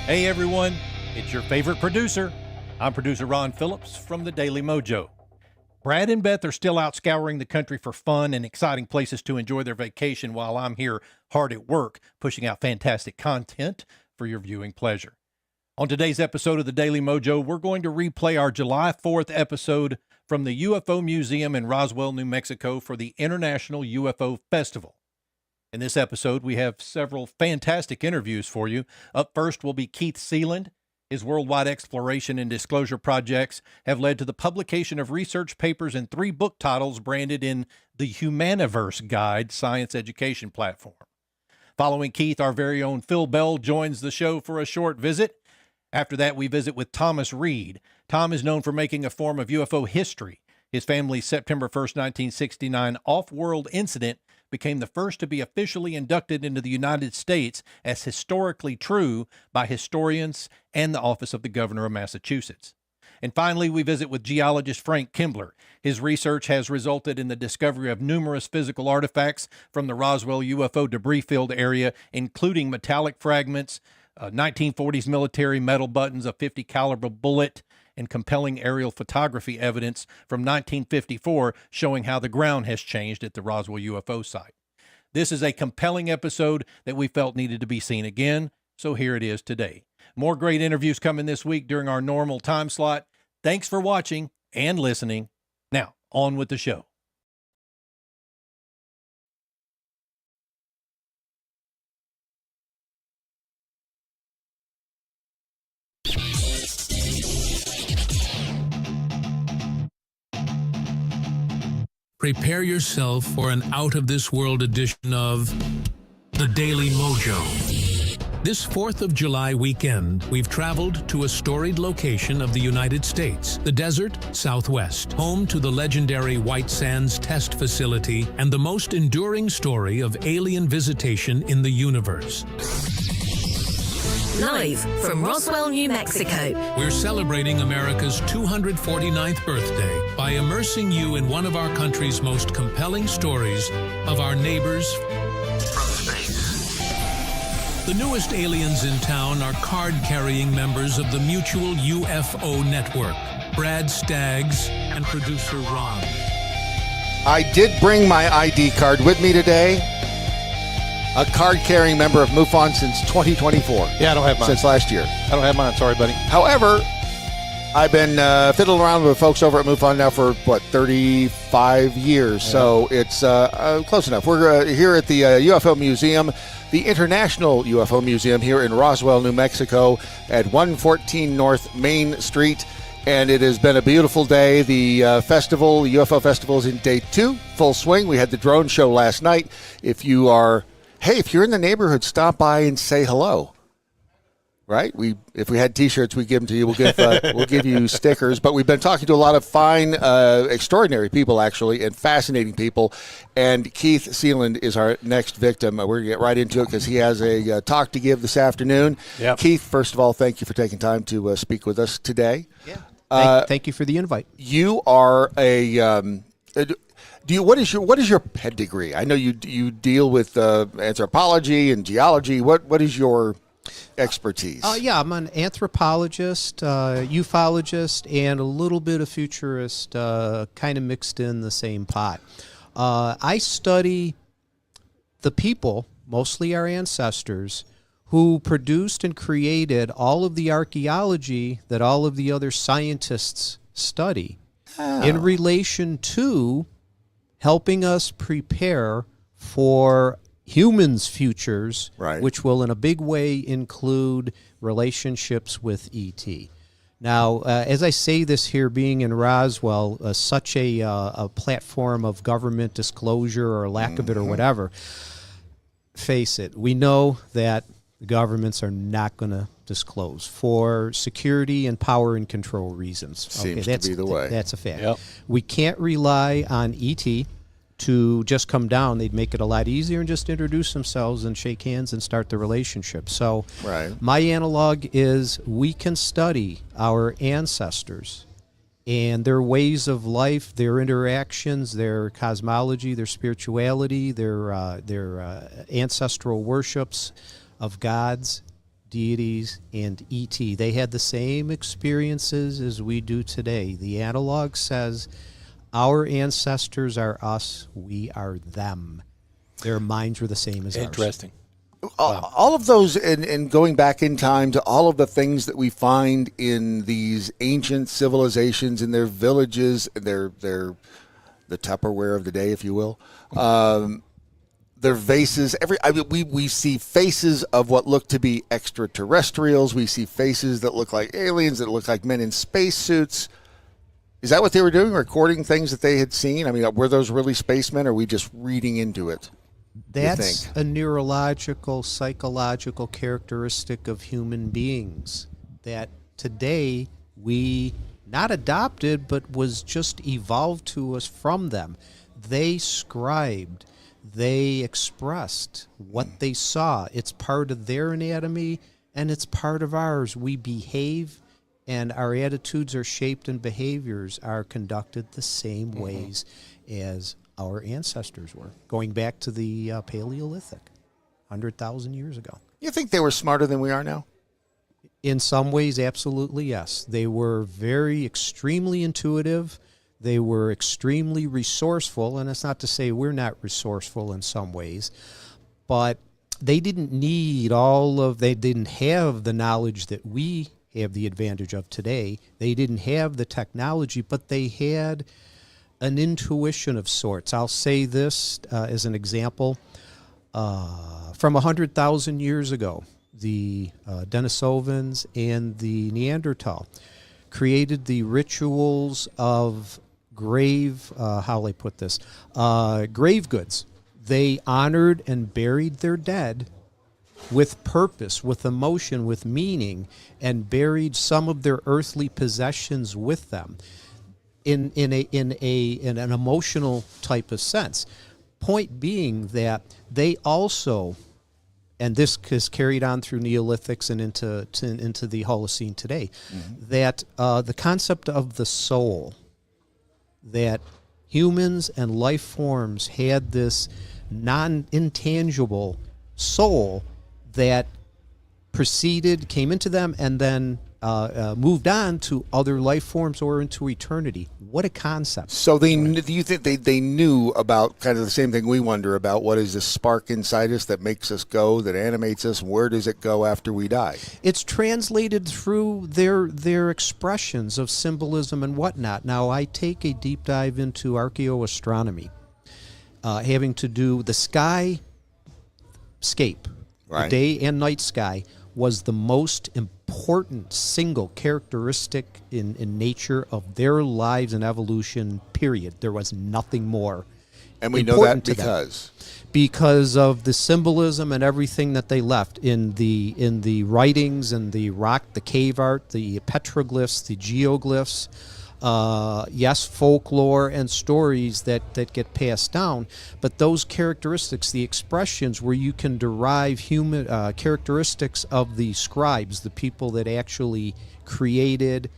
Hey everyone, it's your favorite producer. I'm producer Ron Phillips from the Daily MoJo. Brad and Beth are still out scouring the country for fun and exciting places to enjoy their vacation while I'm here hard at work pushing out fantastic content for your viewing pleasure. On today's episode of the Daily MoJo, we're going to replay our July 4th episode from the UFO Museum in Roswell, New Mexico for the International UFO Festival. In this episode, we have several fantastic interviews for you. Up first will be Keith Seland. His worldwide exploration and disclosure projects have led to the publication of research papers and 3 book titles branded in the Humaniverse Guide science education platform. Following Keith, our very own Phil Bell joins the show for a short visit. After that, we visit with Thomas Reed. Tom is known for making a form of UFO history. His family's September 1st, 1969 off-world incident became the first to be officially inducted into the United States as historically true by historians and the Office of the Governor of Massachusetts. And finally, we visit with geologist Frank Kimbler. His research has resulted in the discovery of numerous physical artifacts from the Roswell UFO debris field area, including metallic fragments, 1940s military metal buttons, a .50 caliber bullet, and compelling aerial photography evidence from 1954 showing how the ground has changed at the Roswell UFO site. This is a compelling episode that we felt needed to be seen again, so here it is today. More great interviews coming this week during our normal time slot. Thanks for watching and listening. Now, on with the show. Prepare yourself for an out-of-this-world edition of the Daily MoJo. This 4th of July weekend, we've traveled to a storied location of the United States, the desert Southwest, home to the legendary White Sands Test Facility and the most enduring story of alien visitation in the universe. Live from Roswell, New Mexico. We're celebrating America's 249th birthday by immersing you in one of our country's most compelling stories of our neighbors from space. The newest aliens in town are card-carrying members of the Mutual UFO Network, Brad Staggs and producer Ron. I did bring my ID card with me today. A card-carrying member of MUFON since 2024. Yeah, I don't have mine. Since last year. I don't have mine. Sorry, buddy. However, I've been fiddling around with folks over at MUFON now for, 35 years. Yeah. So it's close enough. We're here at the UFO Museum, the International UFO Museum here in Roswell, New Mexico at 114 North Main Street. And it has been a beautiful day. The UFO Festival is in day 2, full swing. We had the drone show last night. If you're in the neighborhood, stop by and say hello. Right? If we had T-shirts, we'd give them to you. We'll give you stickers. But we've been talking to a lot of fine, extraordinary people, actually, and fascinating people. And Keith Seland is our next victim. We're going to get right into it because he has a talk to give this afternoon. Yep. Keith, first of all, thank you for taking time to speak with us today. Yeah. Thank you for the invite. You are what is your pedigree? I know you deal with anthropology and geology. What is your expertise? I'm an anthropologist, ufologist, and a little bit of futurist, kind of mixed in the same pot. I study the people, mostly our ancestors, who produced and created all of the archaeology that all of the other scientists study in relation to helping us prepare for humans' futures, right, which will in a big way include relationships with ET. Now, as I say this here, being in Roswell, such a platform of government disclosure or lack of it or whatever, face it, we know that the governments are not going to disclose for security and power and control reasons. Seems to be the way. That's a fact. Yep. We can't rely on ET to just come down. They'd make it a lot easier and just introduce themselves and shake hands and start the relationship. So my analog is we can study our ancestors and their ways of life, their interactions, their cosmology, their spirituality, their ancestral worships of gods, deities, and ET. They had the same experiences as we do today. The analog says, our ancestors are us, we are them. Their minds were the same as ours. Interesting. All of those, and going back in time to all of the things that we find in these ancient civilizations, in their villages, their the Tupperware of the day, if you will. Their vases. We see faces of what look to be extraterrestrials. We see faces that look like aliens, that look like men in spacesuits. Is that what they were doing? Recording things that they had seen? I mean, were those really spacemen, or are we just reading into it? That's a neurological, psychological characteristic of human beings that today we not adopted, but was just evolved to us from them. They scribed, they expressed what they saw. It's part of their anatomy, and it's part of ours. We behave, and our attitudes are shaped, and behaviors are conducted the same ways as our ancestors were, going back to the Paleolithic, 100,000 years ago. You think they were smarter than we are now? In some ways, absolutely, yes. They were extremely intuitive. They were extremely resourceful, and it's not to say we're not resourceful in some ways, but they didn't they didn't have the knowledge that we have the advantage of today. They didn't have the technology, but they had an intuition of sorts. I'll say this as an example. From 100,000 years ago, the Denisovans and the Neanderthal created the rituals of grave goods. They honored and buried their dead with purpose, with emotion, with meaning, and buried some of their earthly possessions with them in an emotional type of sense. Point being that they also, and this is carried on through Neolithics and into the Holocene today, that the concept of the soul, that humans and life forms had this non-intangible soul that came into them and then moved on to other life forms or into eternity. What a concept. So do you think they knew about kind of the same thing we wonder about? What is the spark inside us that makes us go, that animates us? Where does it go after we die? It's translated through their expressions of symbolism and whatnot. Now, I take a deep dive into archaeoastronomy, having to do the skyscape, right. The day and night sky, was the most important single characteristic in nature of their lives and evolution, period. There was nothing more. And we know that because of the symbolism and everything that they left in the writings and the rock, the cave art, the petroglyphs, the geoglyphs, folklore and stories that get passed down, but those characteristics, the expressions where you can derive human characteristics of the scribes, the people that actually created,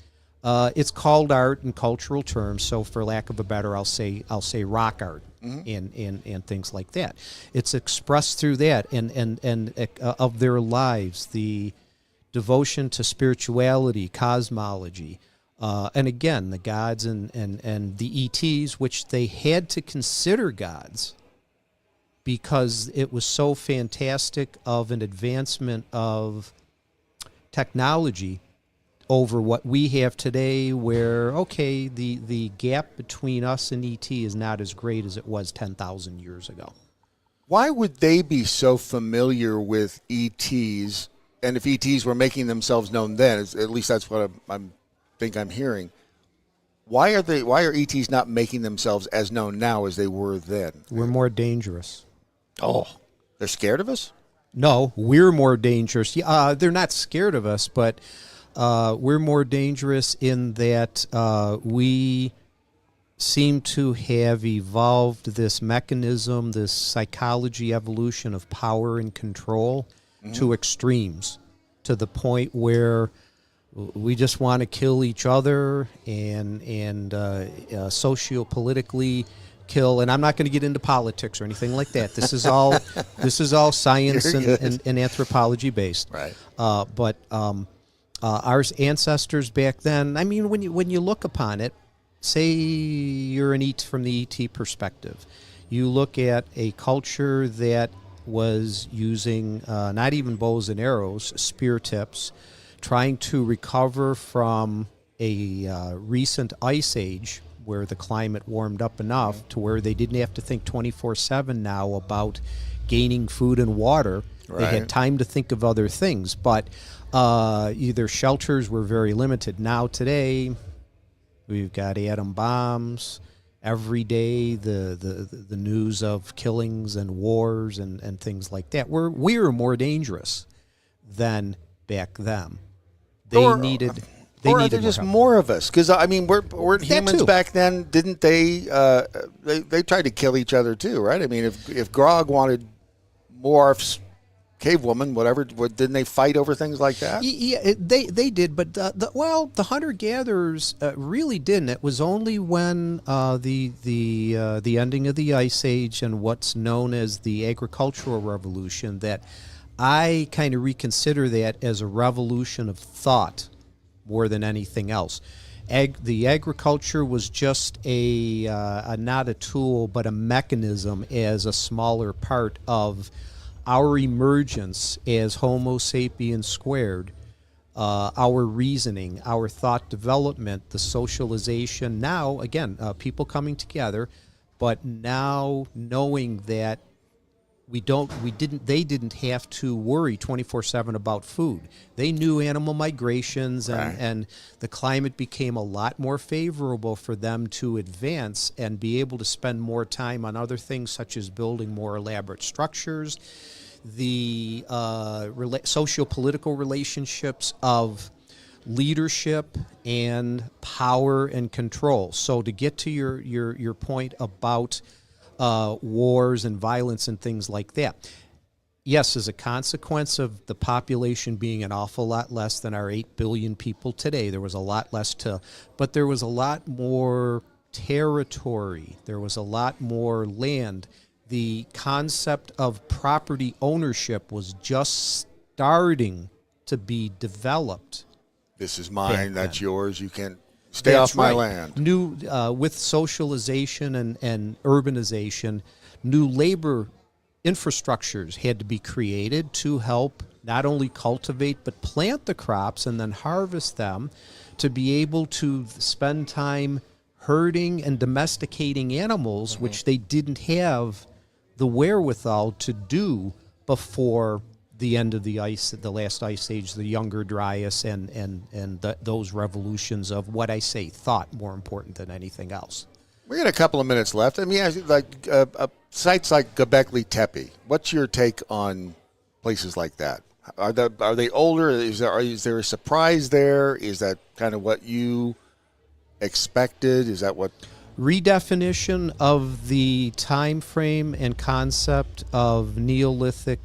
it's called art in cultural terms, so for lack of a better, I'll say rock art. And things like that. It's expressed through that and of their lives, the devotion to spirituality, cosmology, and again, the gods and the ETs, which they had to consider gods because it was so fantastic of an advancement of technology over what we have today, where, okay, the gap between us and ET is not as great as it was 10,000 years ago. Why would they be so familiar with ETs? And if ETs were making themselves known then, at least that's what I'm hearing. Why are ETs not making themselves as known now as they were then? We're more dangerous. Oh, they're scared of us? No, we're more dangerous. They're not scared of us, but we're more dangerous in that we seem to have evolved this mechanism, this psychology evolution of power and control to extremes, to the point where we just want to kill each other and sociopolitically kill, and I'm not going to get into politics or anything like that. This is all science and anthropology based. Right. But our ancestors back then, I mean, when you look upon it, say you're from the ET perspective, you look at a culture that was using not even bows and arrows, spear tips, trying to recover from a recent ice age where the climate warmed up enough to where they didn't have to think 24/7 now about gaining food and water. Right. They had time to think of other things, but their shelters were very limited. Now today, we've got atom bombs. Every day, the news of killings and wars and things like that. We're more dangerous than back then. They needed are there just more of us? Because I mean, weren't humans back then? Didn't they? They tried to kill each other too, right? I mean, if Grog wanted Morph's cave woman, whatever, didn't they fight over things like that? Yeah, they did, but the hunter gatherers really didn't. It was only when the ending of the Ice Age and what's known as the agricultural revolution that I kind of reconsider that as a revolution of thought more than anything else. The agriculture was just not a tool, but a mechanism as a smaller part of our emergence as Homo sapiens squared, our reasoning, our thought development, the socialization. Now, again, people coming together, but now knowing that they didn't have to worry 24/7 about food. They knew animal migrations, and the climate became a lot more favorable for them to advance and be able to spend more time on other things such as building more elaborate structures, the socio-political relationships of leadership and power and control. So to get to your point about wars and violence and things like that. Yes, as a consequence of the population being an awful lot less than our 8 billion people today, there was a lot less but there was a lot more territory. There was a lot more land. The concept of property ownership was just starting to be developed. This is mine, that's yours, you can't stay off my land. New with socialization and urbanization, new labor infrastructures had to be created to help not only cultivate but plant the crops and then harvest them, to be able to spend time herding and domesticating animals, which they didn't have the wherewithal to do before the end of the last ice age, the Younger Dryas, and those revolutions of what I say, thought more important than anything else. We got a couple of minutes left. Let me ask you, like sites like Göbekli Tepe. What's your take on places like that? Are they older? Is there a surprise there? Is that kind of what you expected? Is that what? Redefinition of the time frame and concept of Neolithic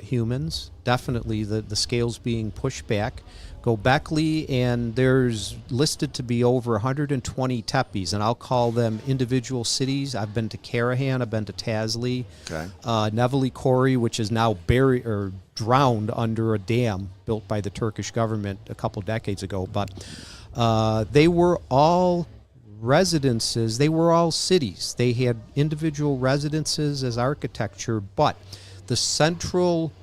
humans. Definitely the scales being pushed back. Göbekli, and there's listed to be over 120 tepes, and I'll call them individual cities. I've been to Karahan, I've been to Tazli, Neveli Kori, which is now buried or drowned under a dam built by the Turkish government a couple decades ago. But they were all residences. They were all cities. They had individual residences as architecture, but the central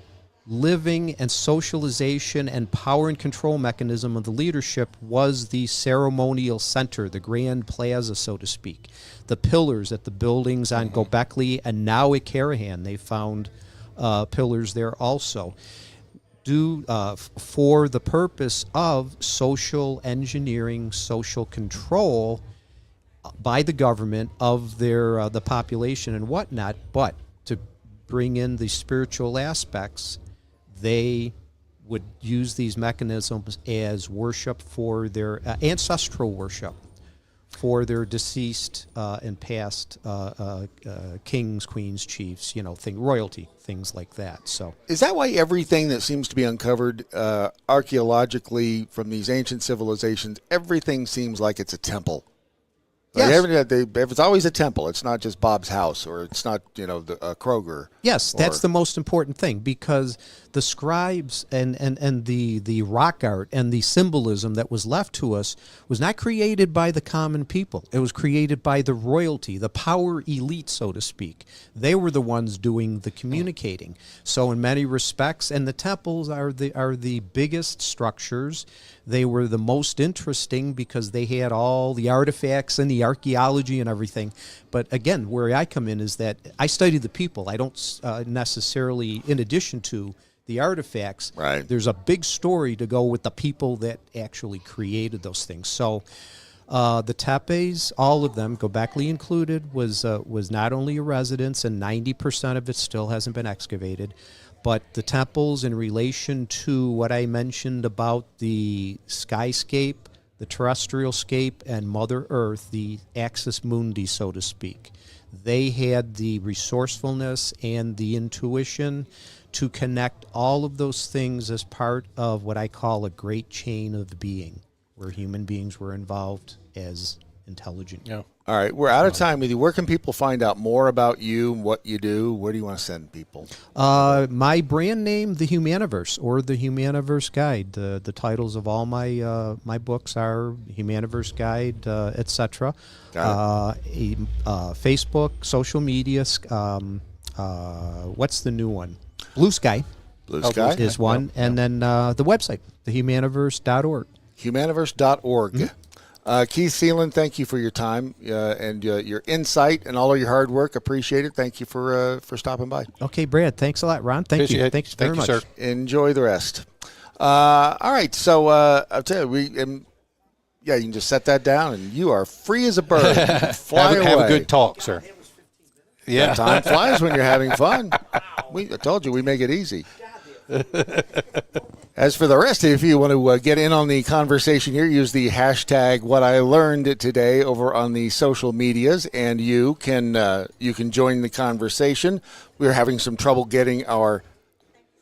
living and socialization and power and control mechanism of the leadership was the ceremonial center, the grand plaza, so to speak. The pillars at the buildings on Göbekli, and now at Karahan, they found pillars there also, for the purpose of social engineering, social control by the government of the population and whatnot. But to bring in the spiritual aspects, they would use these mechanisms as worship for their ancestral worship for their deceased and past kings, queens, chiefs, royalty, things like that. So, is that why everything that seems to be uncovered archaeologically from these ancient civilizations, everything seems like it's a temple? Like Yes. if it's always a temple, it's not just Bob's house, or it's not a Kroger. Yes, that's the most important thing, because the scribes and the rock art and the symbolism that was left to us was not created by the common people. It was created by the royalty, the power elite, so to speak. They were the ones doing the communicating. So in many respects, and the temples are the biggest structures. They were the most interesting because they had all the artifacts and the archaeology and everything. But again, where I come in is that I study the people. I don't necessarily, in addition to the artifacts, right, there's a big story to go with the people that actually created those things. So the tepes, all of them, Göbekli included, was not only a residence, and 90% of it still hasn't been excavated, but the temples, in relation to what I mentioned about the skyscape, the terrestrial scape, and Mother Earth, the axis mundi, so to speak, they had the resourcefulness and the intuition to connect all of those things as part of what I call a great chain of being, where human beings were involved as intelligent. Yeah. All right, we're out of time with you. Where can people find out more about you, what you do? Where do you want to send people? My brand name, The Humaniverse, or The Humaniverse Guide. The titles of all my books are Humaniverse Guide, etc. Facebook, social media. What's the new one? Blue Sky. Blue Sky is one, and then the website, thehumaniverse.org. Humaniverse.org. Keith Seland, thank you for your time and your insight and all of your hard work. Appreciate it. Thank you for stopping by. Okay, Brad. Thanks a lot, Ron. Thank you. Thanks very much. Sir. Enjoy the rest. All right. So I'll tell you, you can just set that down, and you are free as a bird. Fly away. Have a good talk, sir. Yeah. Time flies when you're having fun. I told you we make it easy. As for the rest of you, if you want to get in on the conversation here, use the hashtag What I Learned Today over on the social medias, and you can join the conversation. We're having some trouble getting our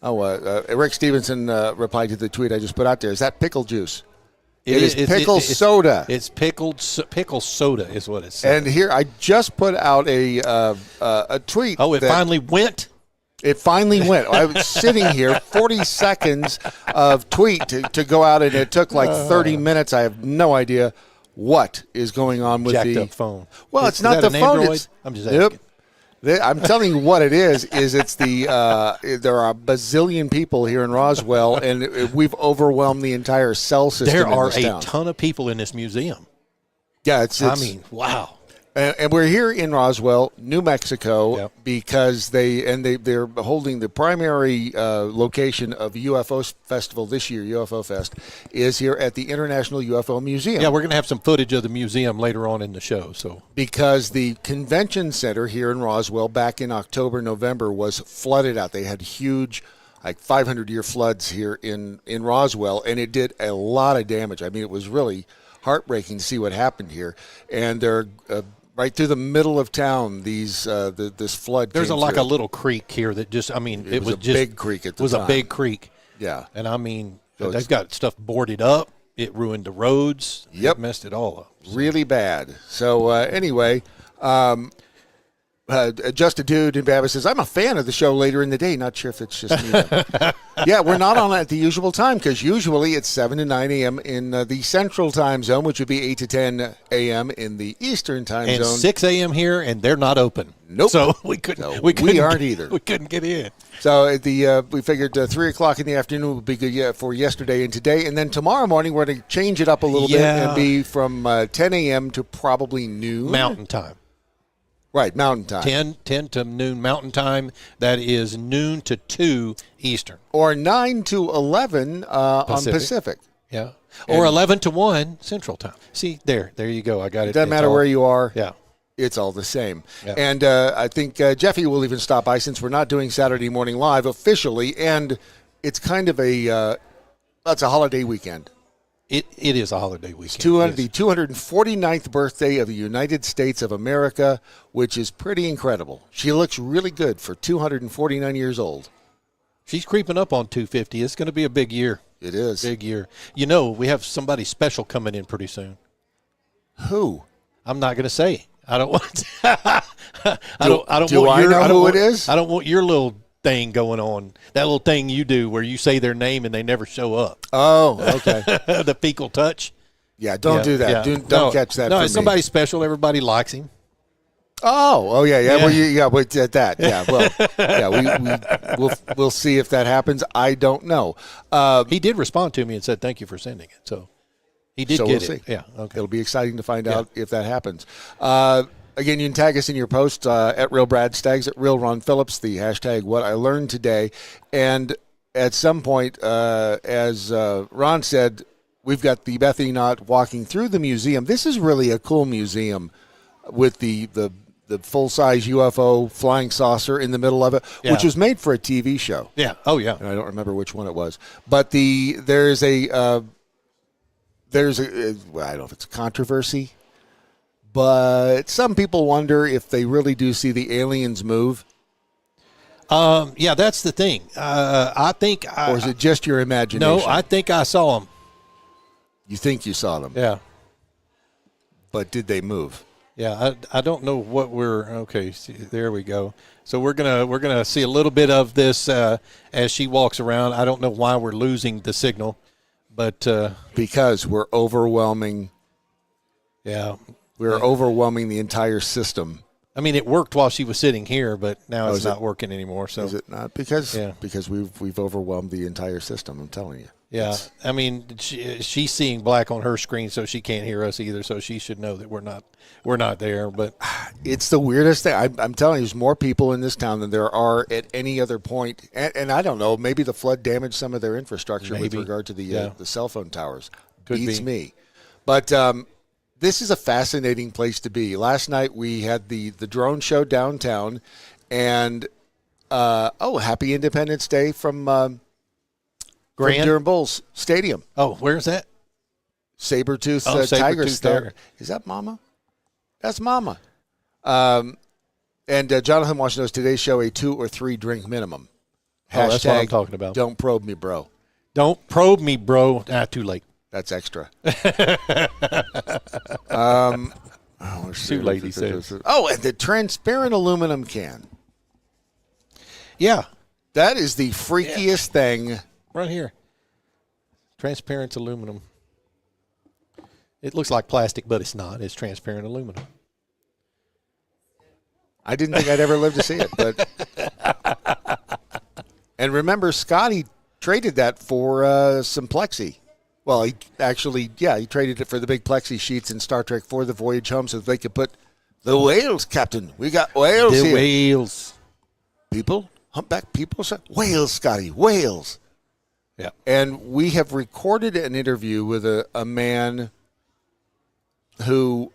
Rick Stevenson replied to the tweet I just put out there. Is that pickle juice? It is pickle soda. It's pickle soda is what it's. And here I just put out a tweet. Oh, it finally went. It finally went. I was sitting here, 40 seconds of tweet to go out, and it took like 30 minutes. I have no idea what is going on with jacked the up phone. Well, it's not the phone. Android? I'm just asking. I'm telling you what it is it's the there are a bazillion people here in Roswell, and we've overwhelmed the entire cell system. There are in this town. ton of people in this museum. Yeah, it's wow. And we're here in Roswell, New Mexico, Yep. because they're holding the primary location of UFO Festival this year. UFO Fest is here at the International UFO Museum. Yeah, we're going to have some footage of the museum later on in the show. So because the convention center here in Roswell back in October, November was flooded out. They had huge, like 500-year floods here in Roswell, and it did a lot of damage. I mean, it was really heartbreaking to see what happened here. And they're right through the middle of town, this flood. There's a little creek here that just, it was a big creek at the time. It was a big creek. Yeah. And So they've got stuff boarded up. It ruined the roads. Yep. It messed it all up. Really bad. So anyway, Just a Dude in Babbitt says, I'm a fan of the show later in the day. Not sure if it's just me, though. Yeah, we're not on at the usual time, because usually it's 7 to 9 a.m. in the Central Time Zone, which would be 8 to 10 a.m. in the Eastern Time and Zone. 6 a.m. here, and they're not open. Nope. So we couldn't. We aren't either. We couldn't get in. So we figured 3 o'clock in the afternoon would be good for yesterday and today. And then tomorrow morning, we're going to change it up a little bit and be from 10 a.m. to probably noon. Mountain time. Right, Mountain Time. 10 to noon Mountain Time. That is noon to 2 Eastern. Or 9 to 11 on Pacific. Yeah. Or 11 to 1 Central Time. See, there you go. I got it. It doesn't matter where you are. Yeah. It's all the same. Yeah. And I think Jeffy will even stop by, since we're not doing Saturday Morning Live officially. And it's kind of it's a holiday weekend. It is a holiday weekend. The 249th birthday of the United States of America, which is pretty incredible. She looks really good for 249 years old. She's creeping up on 250. It's going to be a big year. It is. Big year. We have somebody special coming in pretty soon. Who? I'm not going to say. I don't want. Do I know who it is? I don't want your little thing going on. That little thing you do where you say their name and they never show up. Oh, okay. The fecal touch. Yeah, don't do that. Yeah. Don't catch that. No, from it's somebody special. Everybody likes him. Oh, yeah. Well, wait at that. Yeah, well, yeah, we'll see if that happens. I don't know. He did respond to me and said thank you for sending it. So he did So get we'll it. see. Yeah. Okay. It'll be exciting to find out if that happens. Again, you can tag us in your post at Real Brad Staggs, at Real Ron Phillips, the hashtag What I Learned Today. And at some point, as Ron said, we've got the Bethany Knott walking through the museum. This is really a cool museum with the full-size UFO flying saucer in the middle of it, which was made for a TV show. Yeah. Oh, yeah. And I don't remember which one it was. But there's a well, I don't know if it's a controversy, but some people wonder if they really do see the aliens move. Yeah, that's the thing. I think. Or is it just your imagination? No, I think I saw them. You think you saw them. Yeah. But did they move? Yeah, I don't know what okay. See, there we go. So we're gonna see a little bit of this as she walks around. I don't know why we're losing the signal, but because we're overwhelming. Yeah, we're overwhelming the entire system. I mean, it worked while she was sitting here, but now it's not working anymore. So is it not? Because we've overwhelmed the entire system. I'm telling you. Yeah, I mean, she's seeing black on her screen, so she can't hear us either. So she should know that we're not there. But it's the weirdest thing. I'm telling you, there's more people in this town than there are at any other point. And I don't know, maybe the flood damaged some of their infrastructure with regard to the cell phone towers. Beats me. But this is a fascinating place to be. Last night we had the drone show downtown, and happy Independence Day from Durham Bulls Stadium. Oh, where's that? Saber-tooth Tigers. Tiger. Is that Mama? That's Mama. And Jonathan Washington knows today's show a 2 or 3 drink minimum. Hashtag, that's what I'm talking about. Don't probe me, bro. Don't probe me, bro. Too late. That's extra. Too late, he says. Oh, and the transparent aluminum can. Yeah. That is the freakiest thing. Right here. Transparent aluminum. It looks like plastic, but it's not. It's transparent aluminum. I didn't think I'd ever live to see it, but and remember, Scotty traded that for some plexi. Well, he traded it for the big plexi sheets in Star Trek for the voyage home so they could put the whales, Captain. We got whales here. The whales. People? Humpback people? Whales, Scotty. Whales. Yeah. And we have recorded an interview with a man who,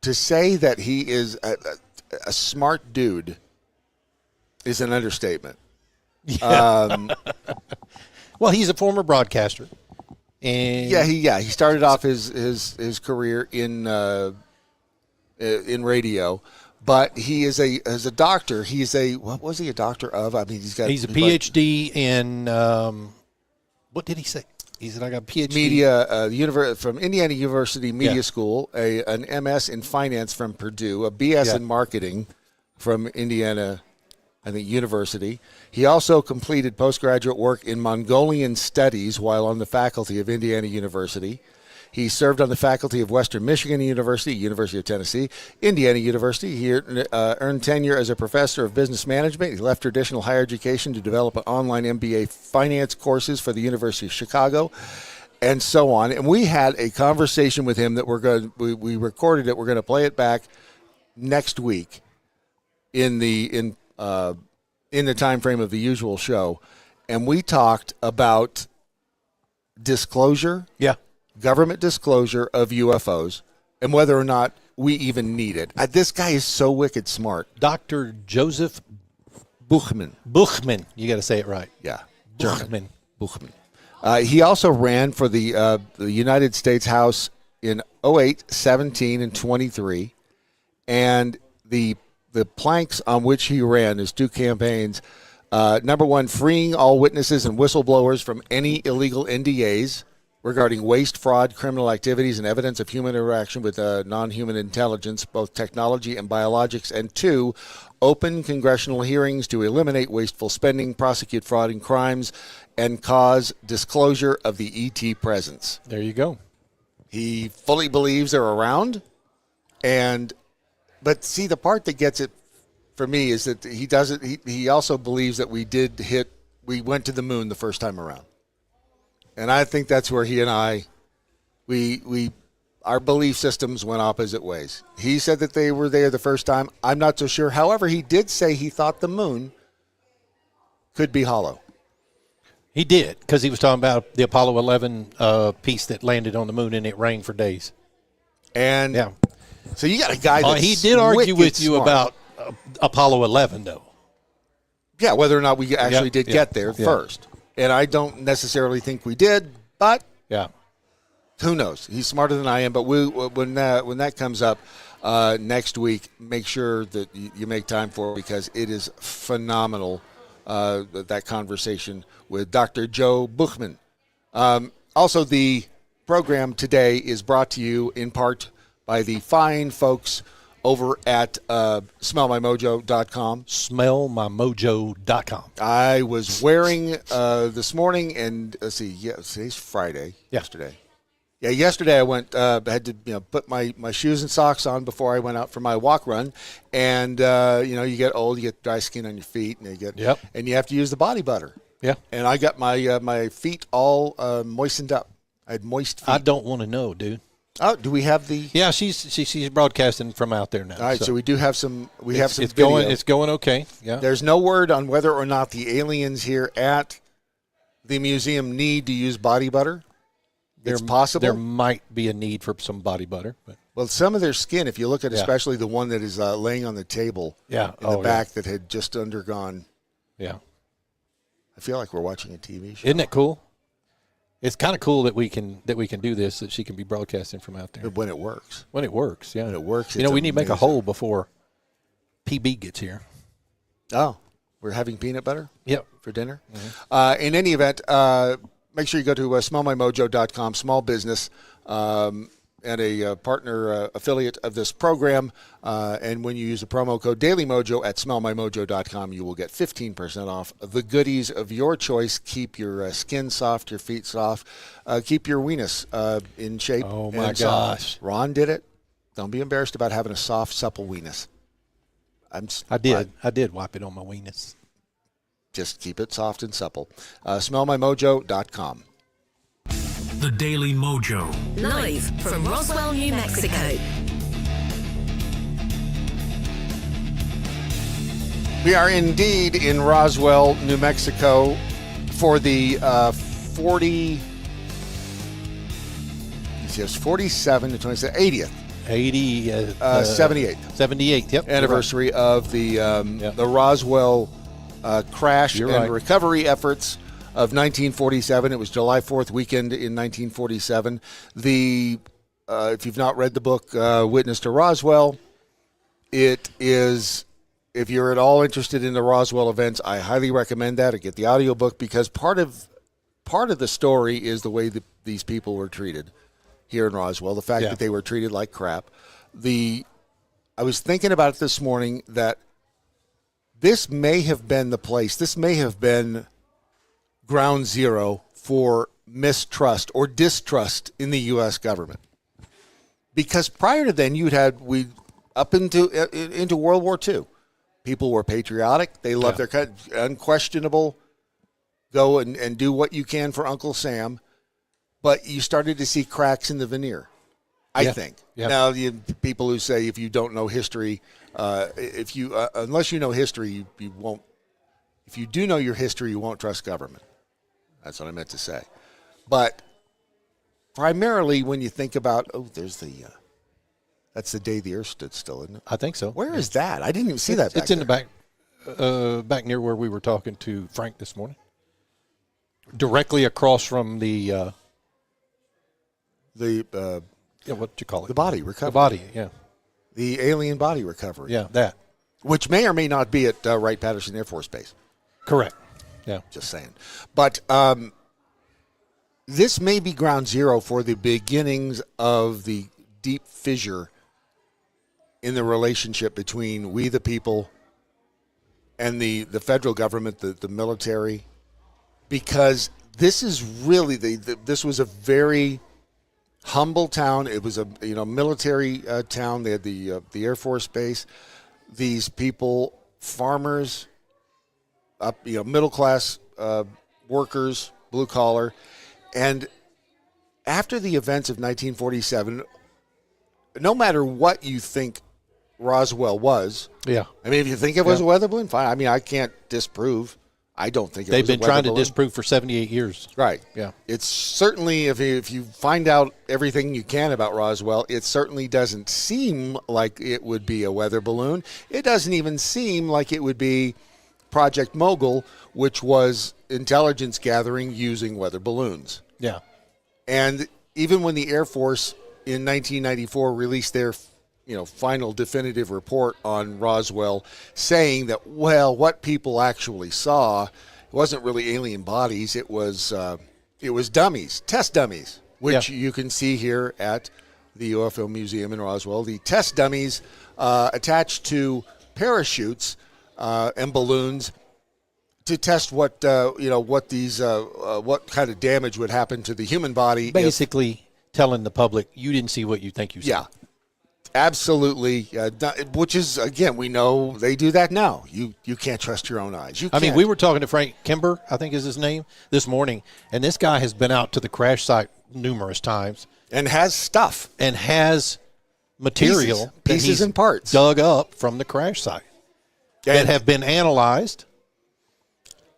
to say that he is a smart dude is an understatement. Yeah. Well, he's a former broadcaster. And he started off his career in radio. But he is as a doctor. He's what was he a doctor of? I mean, he's a PhD in what did he say? He said I got a PhD media from Indiana University Media School, an MS in finance from Purdue, a BS in marketing from Indiana, I think, University. He also completed postgraduate work in Mongolian studies while on the faculty of Indiana University. He served on the faculty of Western Michigan University, University of Tennessee, Indiana University. He earned tenure as a professor of business management. He left traditional higher education to develop an online MBA finance courses for the University of Chicago, and so on. And we had a conversation with him that we recorded it. We're going to play it back next week in the time frame of the usual show, and we talked about disclosure. Yeah. Government disclosure of UFOs and whether or not we even need it. This guy is so wicked smart. Dr. Joseph Buchman. Buchman. You got to say it right. Yeah. Buchman. He also ran for the United States House in 08, 17, and 23. And the planks on which he ran, his 2 campaigns, number 1, freeing all witnesses and whistleblowers from any illegal NDAs. regarding waste, fraud, criminal activities, and evidence of human interaction with non-human intelligence, both technology and biologics. And 2, open congressional hearings to eliminate wasteful spending, prosecute fraud and crimes, and cause disclosure of the ET presence. There you go. He fully believes they're around, but see, the part that gets it for me is that he doesn't. He also believes that we went to the moon the first time around, and I think that's where he and I, our belief systems went opposite ways. He said that they were there the first time. I'm not so sure. However, he did say he thought the moon could be hollow. He did, because he was talking about the Apollo 11 piece that landed on the moon and it rained for days. And yeah, so you got a guy that's he did argue with you smart. about Apollo 11, though. Yeah, whether or not we actually did get there yeah. first. And I don't necessarily think we did, but yeah, who knows? He's smarter than I am. But when that comes up next week, make sure that you make time for it, because it is phenomenal, that conversation with Dr. Joe Buchman. Also, the program today is brought to you in part by the fine folks over at smellmymojo.com. Smellmymojo.com. I was wearing this morning, and let's see, today's Friday. Yeah. Yesterday I went, had to put my shoes and socks on before I went out for my walk run, and you get old, you get dry skin on your feet, and and you have to use the body butter. Yeah. And I got my feet all moistened up. I had moist feet. I don't want to know, dude. Oh, do we have the? Yeah, she's broadcasting from out there now. All right, so we do have some. It's video. Going. It's going okay. Yeah. There's no word on whether or not the aliens here at the museum need to use body butter. It's possible. There might be a need for some body butter, but well, some of their skin, if you look at especially the one that is laying on the table, in the back that had just undergone. Yeah. I feel like we're watching a TV show. Isn't it cool? It's kind of cool that we can do this, that she can be broadcasting from out there. When it works. When it works, yeah. When it works, we need to make a hole before PB gets here. Oh, we're having peanut butter? Yep. For dinner? Mm-hmm. In any event, make sure you go to smellmymojo.com, small business, and a partner affiliate of this program. And when you use the promo code Daily MoJo at smellmymojo.com, you will get 15% off the goodies of your choice. Keep your skin soft, your feet soft. Keep your weenus in shape. Oh, my gosh. Ron did it. Don't be embarrassed about having a soft, supple weenus. I did wipe it on my weenus. Just keep it soft and supple. Smellmymojo.com. The Daily Mojo. Live from Roswell, New Mexico. We are indeed in Roswell, New Mexico for the 47 to 27, 80th. 78th. 78th, yep. Anniversary of the Roswell crash and recovery efforts of 1947. It was July 4th weekend in 1947. If you've not read the book Witness to Roswell, it is, if you're at all interested in the Roswell events, I highly recommend that, or get the audiobook, because part of the story is the way that these people were treated here in Roswell, the fact that they were treated like crap. I was thinking about it this morning, that this may have been the place, this may have been ground zero for mistrust or distrust in the U.S. government. Because prior to then, up into World War II, people were patriotic. They loved their country, unquestionable. Go and do what you can for Uncle Sam. But you started to see cracks in the veneer, I think. Yeah. Now, people who say if you don't know history, unless you know history, you won't. If you do know your history, you won't trust government. That's what I meant to say. But primarily, when you think about, that's the day the Earth stood still, isn't it? I think so. Where is that? I didn't even see that. It's in the back, back near where we were talking to Frank this morning. Directly across from the what you call it? The body recovery. The body, yeah. The alien body recovery. Yeah, that. Which may or may not be at Wright-Patterson Air Force Base. Correct. Yeah. Just saying. But this may be ground zero for the beginnings of the deep fissure in the relationship between we the people and the federal government, the military, because this is really this was a very humble town. It was a military town. They had the Air Force base. These people, farmers, middle class workers, blue collar, and after the events of 1947, no matter what you think Roswell was, Yeah. I mean, if you think it was a weather balloon, fine. I mean, I can't disprove. I don't think it They've was a been weather trying to balloon. disprove for 78 years. Right. Yeah. It's certainly, if you find out everything you can about Roswell, it certainly doesn't seem like it would be a weather balloon. It doesn't even seem like it would be Project Mogul, which was intelligence gathering using weather balloons. Yeah. And even when the Air Force in 1994 released their final definitive report on Roswell, saying that, well, what people actually saw wasn't really alien bodies. It was dummies, test dummies, which you can see here at the UFO Museum in Roswell. The test dummies attached to parachutes and balloons to test what kind of damage would happen to the human body. Basically telling the public, you didn't see what you think you saw. Yeah. Absolutely, which is, again, we know they do that now. You can't trust your own eyes. I mean, we were talking to Frank Kimbler, I think is his name, this morning, and this guy has been out to the crash site numerous times. And has stuff. And has material. Pieces and parts. Dug up from the crash site. That have been analyzed.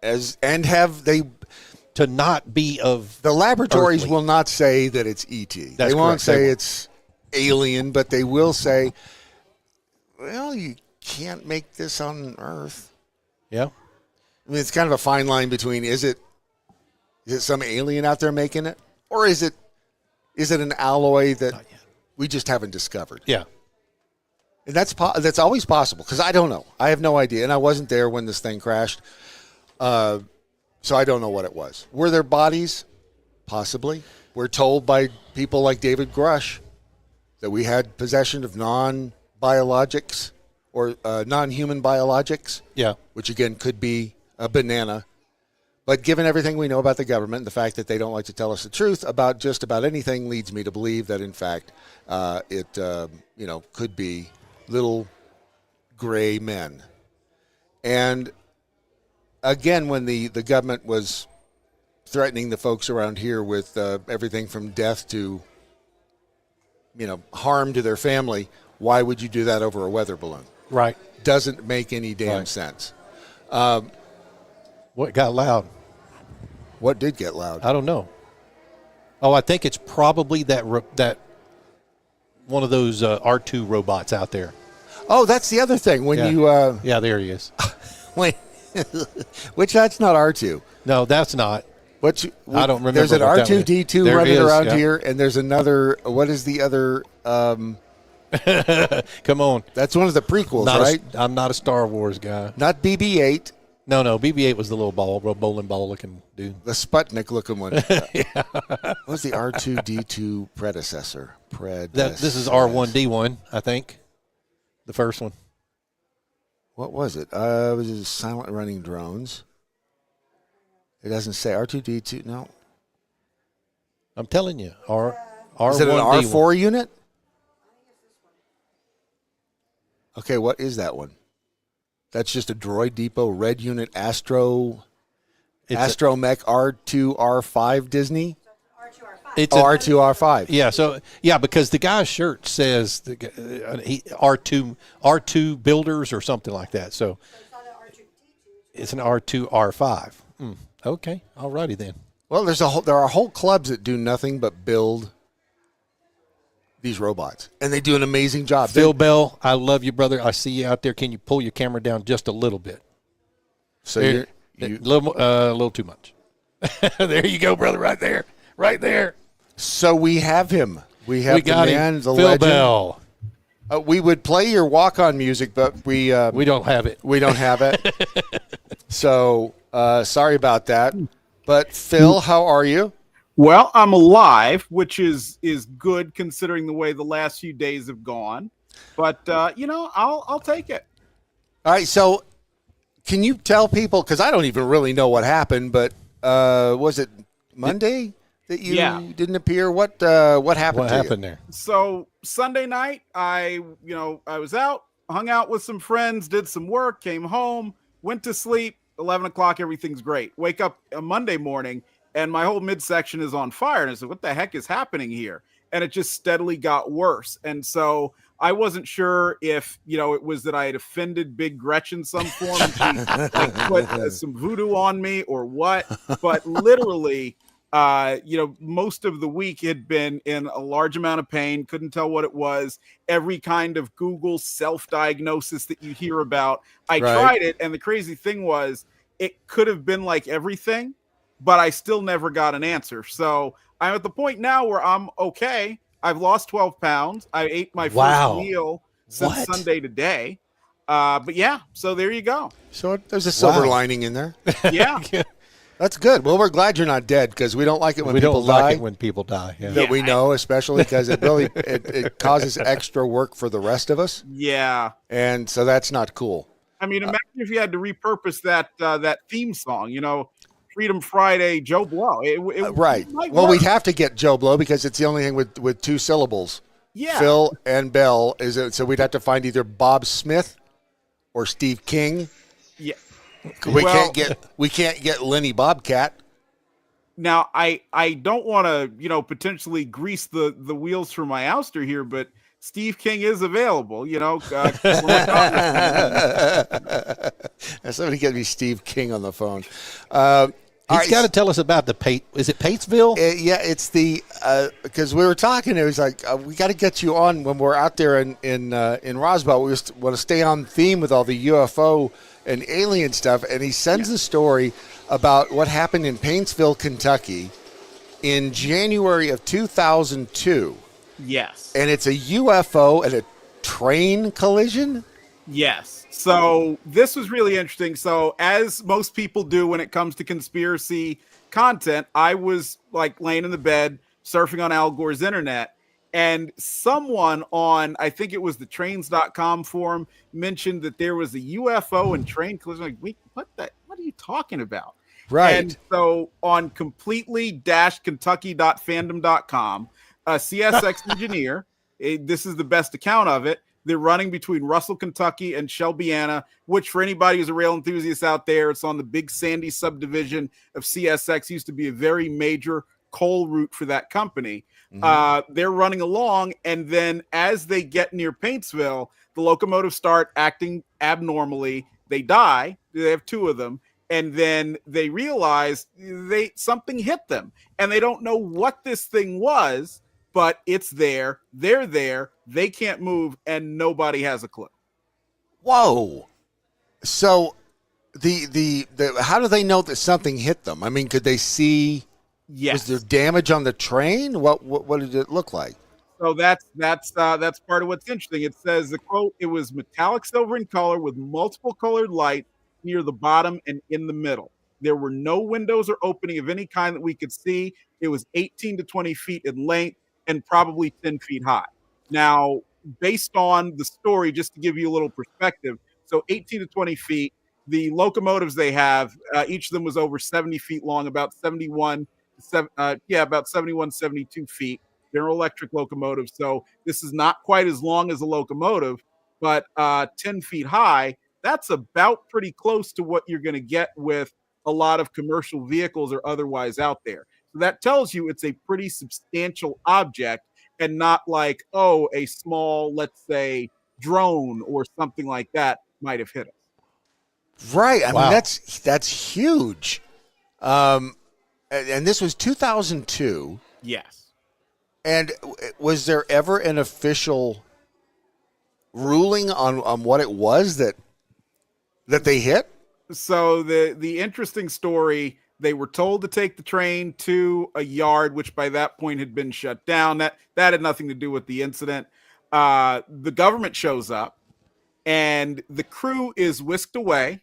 To not be of the laboratories earthly. will not say that it's ET. They won't say it's alien, but they will say, well, you can't make this on Earth. Yeah. I mean, it's kind of a fine line between is it some alien out there making it, or is it an alloy that we just haven't discovered? Yeah. And that's always possible, because I don't know. I have no idea, and I wasn't there when this thing crashed, so I don't know what it was. Were there bodies? Possibly. We're told by people like David Grush that we had possession of non-biologics or non-human biologics. Yeah. Which, again, could be a banana. But given everything we know about the government and the fact that they don't like to tell us the truth about just about anything leads me to believe that, in fact, it could be little gray men. And, again, when the government was threatening the folks around here with everything from death to harm to their family, why would you do that over a weather balloon? Right. Doesn't make any damn sense. What got loud? What did get loud? I don't know. Oh, I think it's probably that one of those R2 robots out there. Oh, that's the other thing. When you yeah, there he is. Which that's not R2. No, that's not. I don't remember. There's an R2D2 running around here, and there's another. What is the other? Come on. That's one of the prequels, right? I'm not a Star Wars guy. Not BB-8. No, BB-8 was the little bowling ball looking dude. The Sputnik looking one. What was the R2D2 predecessor? This is R1D1, I think. The first one. What was it? It was silent running drones. It doesn't say R2D2. No. I'm telling you. R1D1. Is it an R4 unit? Okay, what is that one? That's just a Droid Depot Red Unit Astromech R2R5 Disney? It's R2R5. Yeah, because the guy's shirt says R2 builders or something like that. So it's an R2R5. Okay, all righty then. Well, there are whole clubs that do nothing but build these robots, and they do an amazing job. Phil Bell, I love you, brother. I see you out there. Can you pull your camera down just a little bit? So a little too much. There you go, brother. Right there. So we have him. We have got the man, him. the Phil legend. Bell. We would play your walk-on music, but we don't have it. We don't have it. So sorry about that. But Phil, how are you? Well, I'm alive, which is good considering the way the last few days have gone. But I'll take it. All right, so can you tell people, because I don't even really know what happened, but was it Monday that you didn't appear? What happened? What to happened you? there? So Sunday night, I was out, hung out with some friends, did some work, came home, went to sleep. 11 o'clock, everything's great. Wake up a Monday morning, and my whole midsection is on fire. And I said, "What the heck is happening here?" And it just steadily got worse. And so I wasn't sure if it was that I had offended Big Gretchen some form, and she put some voodoo on me or what. But literally, most of the week had been in a large amount of pain, couldn't tell what it was. Every kind of Google self-diagnosis that you hear about, I tried it. And the crazy thing was, it could have been like everything, but I still never got an answer. So I'm at the point now where I'm okay. I've lost 12 pounds. I ate my first meal since Sunday today. But yeah, so there you go. So there's a silver lining in there. Yeah. That's good. Well, we're glad you're not dead, because we don't like it when people die. We don't like it when people die. Yeah. That we know, especially because it really it causes extra work for the rest of us. Yeah. And so that's not cool. I mean, imagine if you had to repurpose that theme song, Freedom Friday, Joe Blow. Right. Well, we'd have to get Joe Blow because it's the only thing with two syllables. Yeah. Phil and Bell so we'd have to find either Bob Smith or Steve King. Yeah. We can't get Lenny Bobcat. Now, I don't want to, potentially grease the wheels for my ouster here, but Steve King is available, Somebody get me Steve King on the phone. He's got to tell us about is it Patesville? Yeah, it's because we were talking. It was like we got to get you on when we're out there in Roswell. We just want to stay on theme with all the UFO and alien stuff. And he sends a story about what happened in Paintsville, Kentucky, in January of 2002. Yes, and it's a UFO and a train collision. Yes. So this was really interesting. So as most people do when it comes to conspiracy content, I was like laying in the bed surfing on Al Gore's internet, and someone on, I think it was the trains.com forum, mentioned that there was a UFO and train collision. Like, wait, what are you talking about? Right. And so on completely-kentucky.fandom.com, a CSX engineer, this is the best account of it. They're running between Russell, Kentucky and Shelbyana, which for anybody who's a rail enthusiast out there, it's on the Big Sandy subdivision of CSX. Used to be a very major coal route for that company. Mm-hmm. They're running along, and then as they get near Paintsville, the locomotives start acting abnormally. They die. They have two of them. And then they realize something hit them, and they don't know what this thing was, but it's there. They're there. They can't move, and nobody has a clue. Whoa! So, the how do they know that something hit them? I mean, could they see? Yes. Was there damage on the train? What did it look like? So that's part of what's interesting. It says the quote: "It was metallic silver in color with multiple colored light near the bottom and in the middle. There were no windows or opening of any kind that we could see. It was 18 to 20 feet in length and probably 10 feet high." Now, based on the story, just to give you a little perspective, so 18 to 20 feet, the locomotives they have, each of them was over 70 feet long, about 71, 72 feet. They're electric locomotives, so this is not quite as long as a locomotive, but 10 feet high. That's about pretty close to what you're going to get with a lot of commercial vehicles or otherwise out there. So that tells you it's a pretty substantial object and not like, a small, let's say, drone or something like that might have hit us. Right. I mean, that's huge. And this was 2002. Yes. And was there ever an official ruling on what it was that they hit? So the interesting story, they were told to take the train to a yard, which by that point had been shut down. That had nothing to do with the incident. The government shows up, and the crew is whisked away,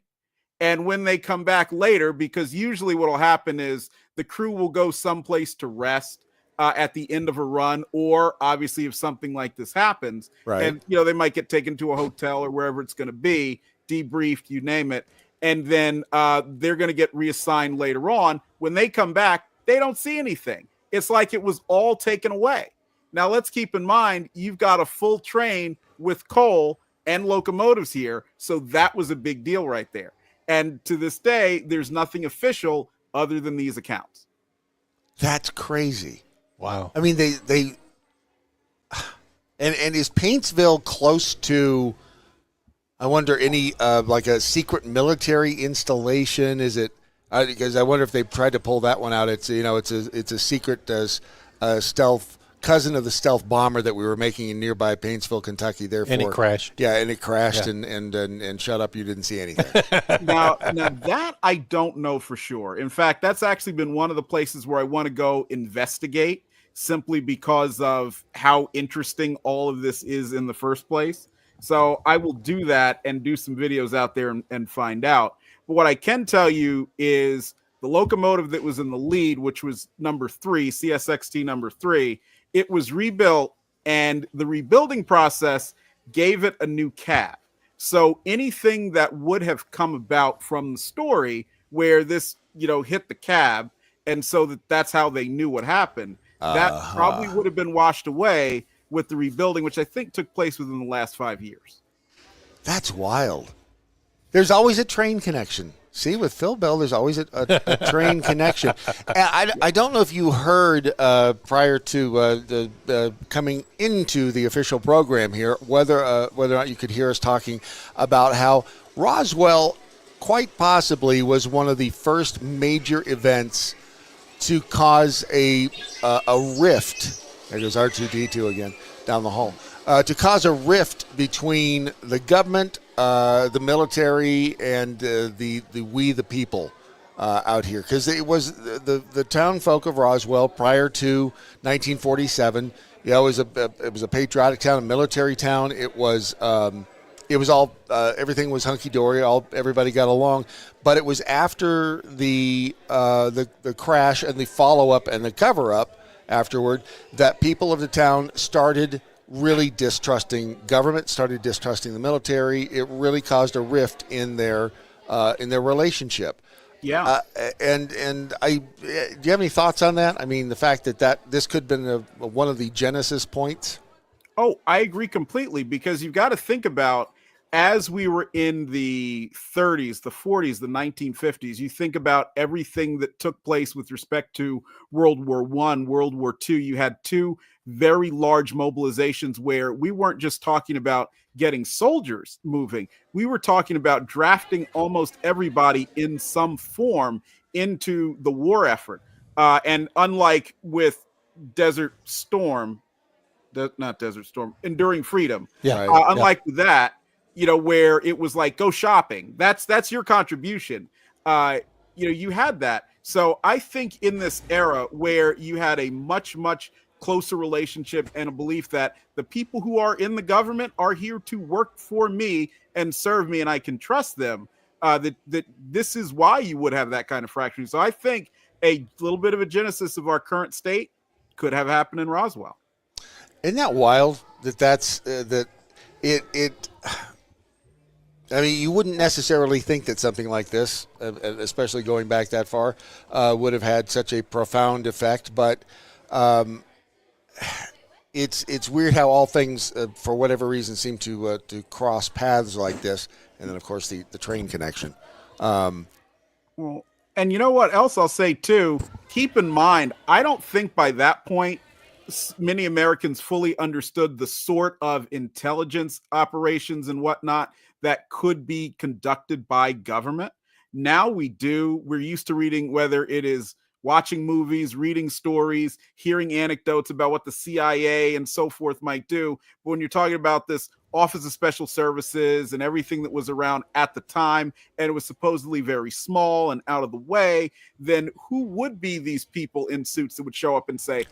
And when they come back later, because usually what will happen is the crew will go someplace to rest at the end of a run, or obviously if something like this happens, Right. and they might get taken to a hotel or wherever it's going to be, debriefed, you name it, and then they're going to get reassigned later on. When they come back, they don't see anything. It's like it was all taken away. Now let's keep in mind, you've got a full train with coal and locomotives here, so that was a big deal right there. And to this day, there's nothing official other than these accounts. That's crazy. Wow. I mean, they and is Paintsville close to, I wonder, any like a secret military installation? Is it, because I wonder if they tried to pull that one out. It's a secret stealth cousin of the stealth bomber that we were making in nearby Paintsville, Kentucky. Therefore, And it crashed. Yeah, and it crashed, Yeah. and shut up, you didn't see anything. Now that I don't know for sure. In fact, that's actually been one of the places where I want to go investigate, simply because of how interesting all of this is in the first place. So I will do that and do some videos out there and find out. But what I can tell you is the locomotive that was in the lead, which was number 3, CSXT number 3, it was rebuilt, and the rebuilding process gave it a new cab. So anything that would have come about from the story where this, hit the cab, and so that's how they knew what happened, that probably would have been washed away with the rebuilding, which I think took place within the last 5 years. That's wild. There's always a train connection. See, with Phil Bell, there's always a train connection. And I don't know if you heard prior to the coming into the official program here, whether or not you could hear us talking about how Roswell quite possibly was one of the first major events to cause a rift. There goes R2D2 again down the hall. To cause a rift between the government, the military, and the people out here, because it was the town folk of Roswell prior to 1947. It was a patriotic town, a military town. It was all everything was hunky dory. Everybody got along, but it was after the crash and the follow up and the cover up afterward that people of the town started really distrusting government, started distrusting the military. It really caused a rift in their relationship. Yeah. And do you have any thoughts on that? I mean, the fact that this could have been one of the genesis points. Oh, I agree completely, because you've got to think about, as we were in the 30s, the 40s, the 1950s, you think about everything that took place with respect to World War I, World War II. You had two very large mobilizations where we weren't just talking about getting soldiers moving. We were talking about drafting almost everybody in some form into the war effort. And unlike with Desert Storm, Enduring Freedom, unlike that, where it was like, go shopping. That's your contribution. You had that. So I think in this era where you had a much, much closer relationship and a belief that the people who are in the government are here to work for me and serve me, and I can trust them, that this is why you would have that kind of fracturing. So I think a little bit of a genesis of our current state could have happened in Roswell. Isn't that wild I mean, you wouldn't necessarily think that something like this, especially going back that far, would have had such a profound effect. But it's weird how all things, for whatever reason, seem to cross paths like this. And then, of course, the train connection. Well, and you know what else I'll say, too? Keep in mind, I don't think by that point many Americans fully understood the sort of intelligence operations and whatnot that could be conducted by government. Now we do. We're used to reading, whether it is watching movies, reading stories, hearing anecdotes about what the CIA and so forth might do. But when you're talking about this Office of Special Services and everything that was around at the time, and it was supposedly very small and out of the way, then who would be these people in suits that would show up and say,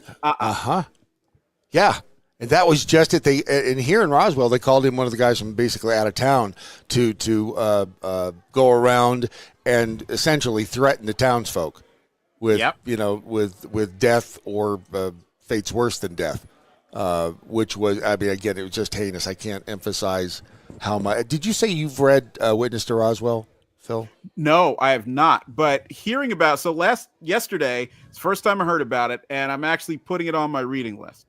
Yeah. And that was just it. And here in Roswell, they called in one of the guys from basically out of town to go around and essentially threaten the townsfolk with with death or fates worse than death, which was, I mean, again, it was just heinous. I can't emphasize how much. Did you say you've read Witness to Roswell, Phil? No, I have not. But hearing about yesterday, it's the first time I heard about it, and I'm actually putting it on my reading list.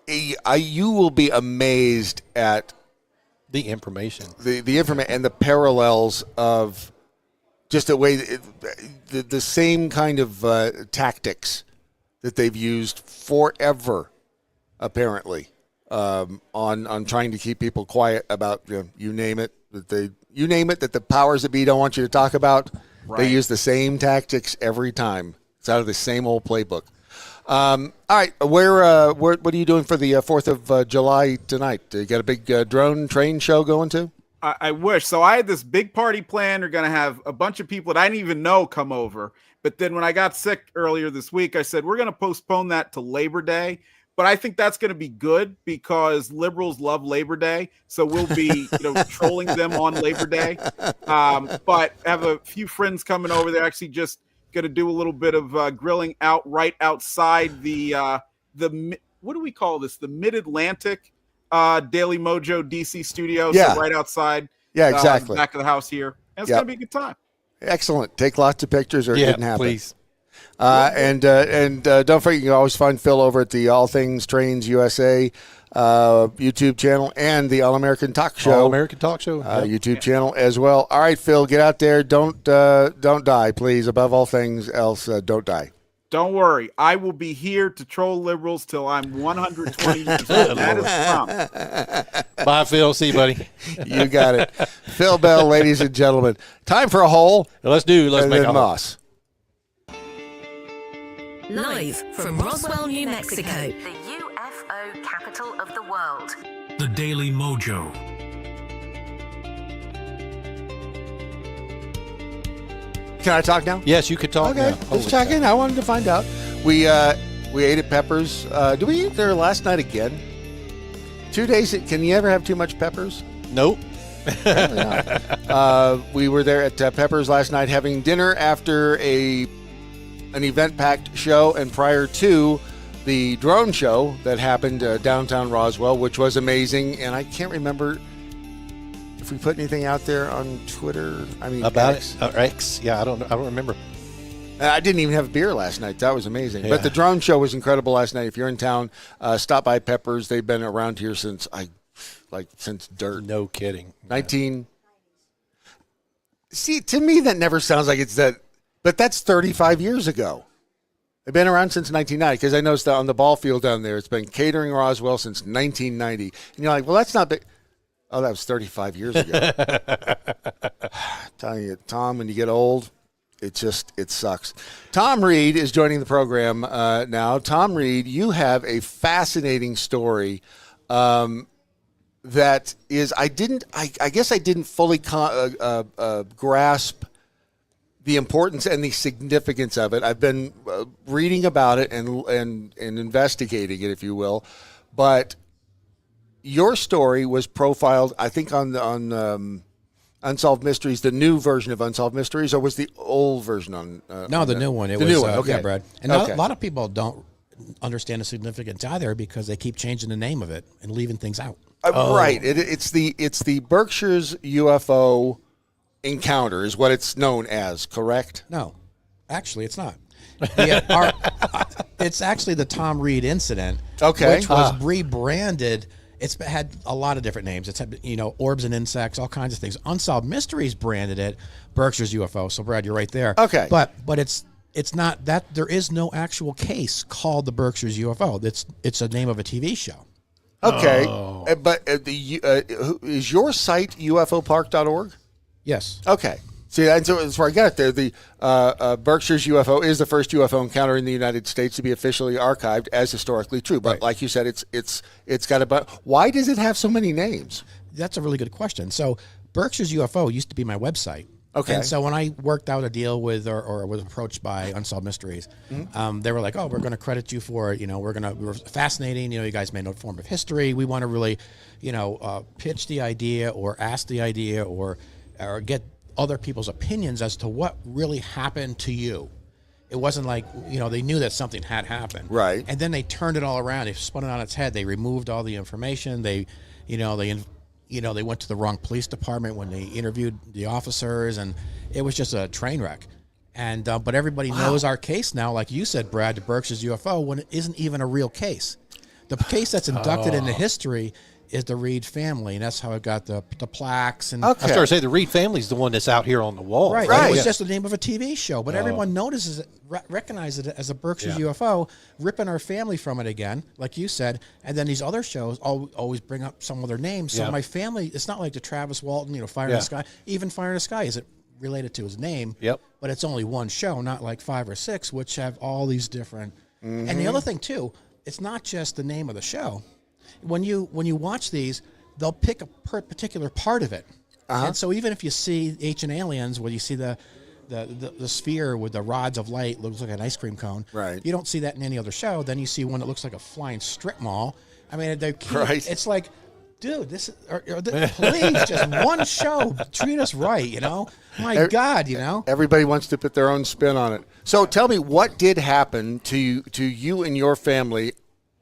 You will be amazed at The information. the information and the parallels of just the way the same kind of tactics that they've used forever, apparently, on trying to keep people quiet about you name it that the powers that be don't want you to talk about. Right. They use the same tactics every time. It's out of the same old playbook. All right, what are you doing for the 4th of July tonight? You got a big drone train show going to? I wish. So I had this big party planned. We're going to have a bunch of people that I didn't even know come over. But then when I got sick earlier this week, I said, we're going to postpone that to Labor Day. But I think that's going to be good because liberals love Labor Day. So we'll be trolling them on Labor Day. But I have a few friends coming over. They're actually just going to do a little bit of grilling right outside the what do we call this? The Mid-Atlantic Daily MoJo DC studio. Yeah. So right outside. Yeah, exactly. The back of the house here. And it's going to be a good time. Excellent. Take lots of pictures or it didn't happen. Please. And don't forget, you can always find Phil over at the All Things Trains USA YouTube channel and the All American Talk Show. All American Talk Show. YouTube channel as well. All right, Phil, get out there. Don't die, please. Above all things else, don't die. Don't worry. I will be here to troll liberals till I'm 120 years old. That is promise. Bye, Phil. See you, buddy. You got it. Phil Bell, ladies and gentlemen. Time for a hole. Let's make a hole. Moss. Live from Roswell, New Mexico, the UFO capital of the world. The Daily MoJo. Can I talk now? Yes, you could talk. Okay, now. just checking. I wanted to find out. We ate at Peppers. Did we eat there last night again? 2 days. Can you ever have too much peppers? Nope. We were there at Peppers last night having dinner after an event-packed show and prior to the drone show that happened downtown Roswell, which was amazing. And I can't remember if we put anything out there on Twitter. I mean, about X. it. X. Yeah, I don't remember. I didn't even have beer last night. That was amazing. Yeah. But the drone show was incredible last night. If you're in town, stop by Peppers. They've been around here since dirt. No kidding. 19. See, to me, that never sounds like it's that. But that's 35 years ago. They've been around since 1990 because I noticed that on the ball field down there, it's been catering Roswell since 1990. And you're like, well, that's not big. Oh, that was 35 years ago. Telling you, Tom, when you get old, it sucks. Tom Reed is joining the program now. Tom Reed, you have a fascinating story that is, I guess I didn't fully grasp the importance and the significance of it. I've been reading about it and investigating it, if you will. But your story was profiled, I think, on Unsolved Mysteries, the new version of Unsolved Mysteries, or was the old version on? No, the new one. The new one. Okay, yeah, Brad. And okay. a lot of people don't understand the significance either because they keep changing the name of it and leaving things out. Right. It's the Berkshire's UFO encounter is what it's known as, correct? No, actually, it's not. It's actually the Tom Reed incident, okay, which was rebranded. It's had a lot of different names. It's had, orbs and insects, all kinds of things. Unsolved Mysteries branded it Berkshire's UFO. So, Brad, you're right there. Okay, but it's not that. There is no actual case called the Berkshire's UFO. It's a name of a TV show. Okay, but is your site UFOpark.org? Yes. Okay. See, that's where I got it there. The Berkshire's UFO is the first UFO encounter in the United States to be officially archived as historically true. But right. Like you said, it's got a. Why does it have so many names? That's a really good question. So Berkshire's UFO used to be my website, Okay. And so when I worked out a deal with or was approached by Unsolved Mysteries, they were like, "Oh, we're going to credit you for it. You know, we're fascinating. You know, you guys made no form of history. We want to really, pitch the idea or ask the idea or get other people's opinions as to what really happened to you." It wasn't like, they knew that something had happened. Right. And then they turned it all around. They spun it on its head. They removed all the information. They went to the wrong police department when they interviewed the officers, and it was just a train wreck. And but everybody knows our case now, like you said, Brad, the Berkshire's UFO, when it isn't even a real case. The case that's inducted into history is the Reed family, and that's how it got the plaques. And I was going to say the Reed family's the one that's out here on the wall. Right. Right. It was just the name of a TV show, but everyone notices it, recognizes it as a Berkshire's UFO, ripping our family from it again, like you said. And then these other shows always bring up some other names. So my family, it's not like the Travis Walton, Fire in the Sky. Even Fire in the Sky isn't related to his name. Yep. But it's only one show, not like 5 or 6, which have all these different. And the other thing too, it's not just the name of the show. When you watch these, they'll pick a particular part of it. And so even if you see Ancient Aliens, where you see the sphere with the rods of light, looks like an ice cream cone. Right. You don't see that in any other show. Then you see one that looks like a flying strip mall. I mean, Right. it's like, dude, please, just one show, treat us right, My God, Everybody wants to put their own spin on it. So tell me, what did happen to you and your family,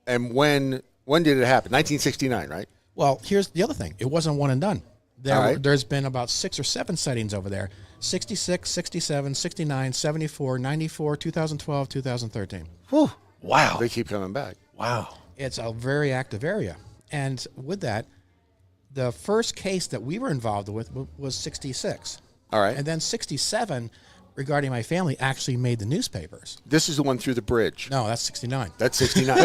and when did it happen? 1969, right? Well, here's the other thing. It wasn't one and done. Right. There's been about 6 or 7 sightings over there. 66, 67, 69, 74, 94, 2012, 2013. Whew. Wow. They keep coming back. Wow. It's a very active area. And with that, the first case that we were involved with was 66. All right. And then 67, regarding my family, actually made the newspapers. This is the one through the bridge. No, that's 69. That's 69.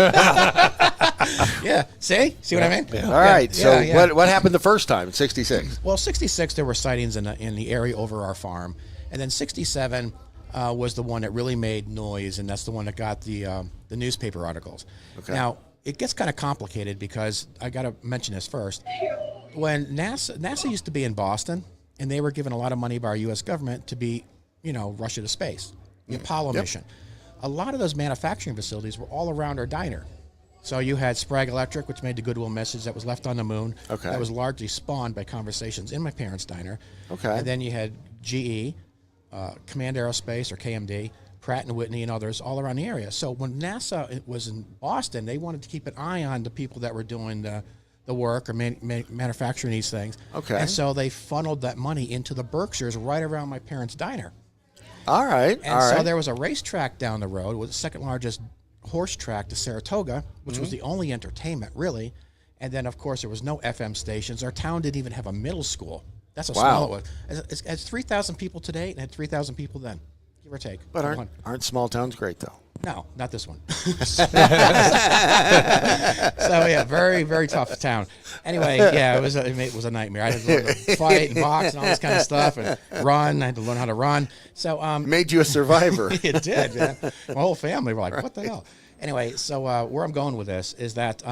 Yeah. See what I mean? All right. So yeah. what happened the first time, 66? Well, 66, there were sightings in the area over our farm. And then 67 was the one that really made noise, and that's the one that got the newspaper articles. Okay. Now, it gets kind of complicated because I got to mention this first. When NASA used to be in Boston, and they were given a lot of money by our U.S. government to be, Russia to space, the Apollo mission. A lot of those manufacturing facilities were all around our diner. So you had Sprague Electric, which made the Goodwill message that was left on the moon. Okay. That was largely spawned by conversations in my parents' diner. Okay. And then you had GE, Command Aerospace, or KMD, Pratt & Whitney, and others all around the area. So when NASA was in Boston, they wanted to keep an eye on the people that were doing the work or manufacturing these things. Okay. And so they funneled that money into the Berkshires right around my parents' diner. All right. And so there was a racetrack down the road, was the second largest horse track to Saratoga, which was the only entertainment, really. And then, of course, there was no FM stations. Our town didn't even have a middle school. That's how small it was. It has 3,000 people today and had 3,000 people then, give or take. But aren't small towns great, though? No, not this one. So, yeah, very, very tough town. Anyway, yeah, it was a nightmare. I had to learn to fight and box and all this kind of stuff and run. I had to learn how to run. So It made you a survivor. It did, man. My whole family were like, what the hell? Anyway, so where I'm going with this is that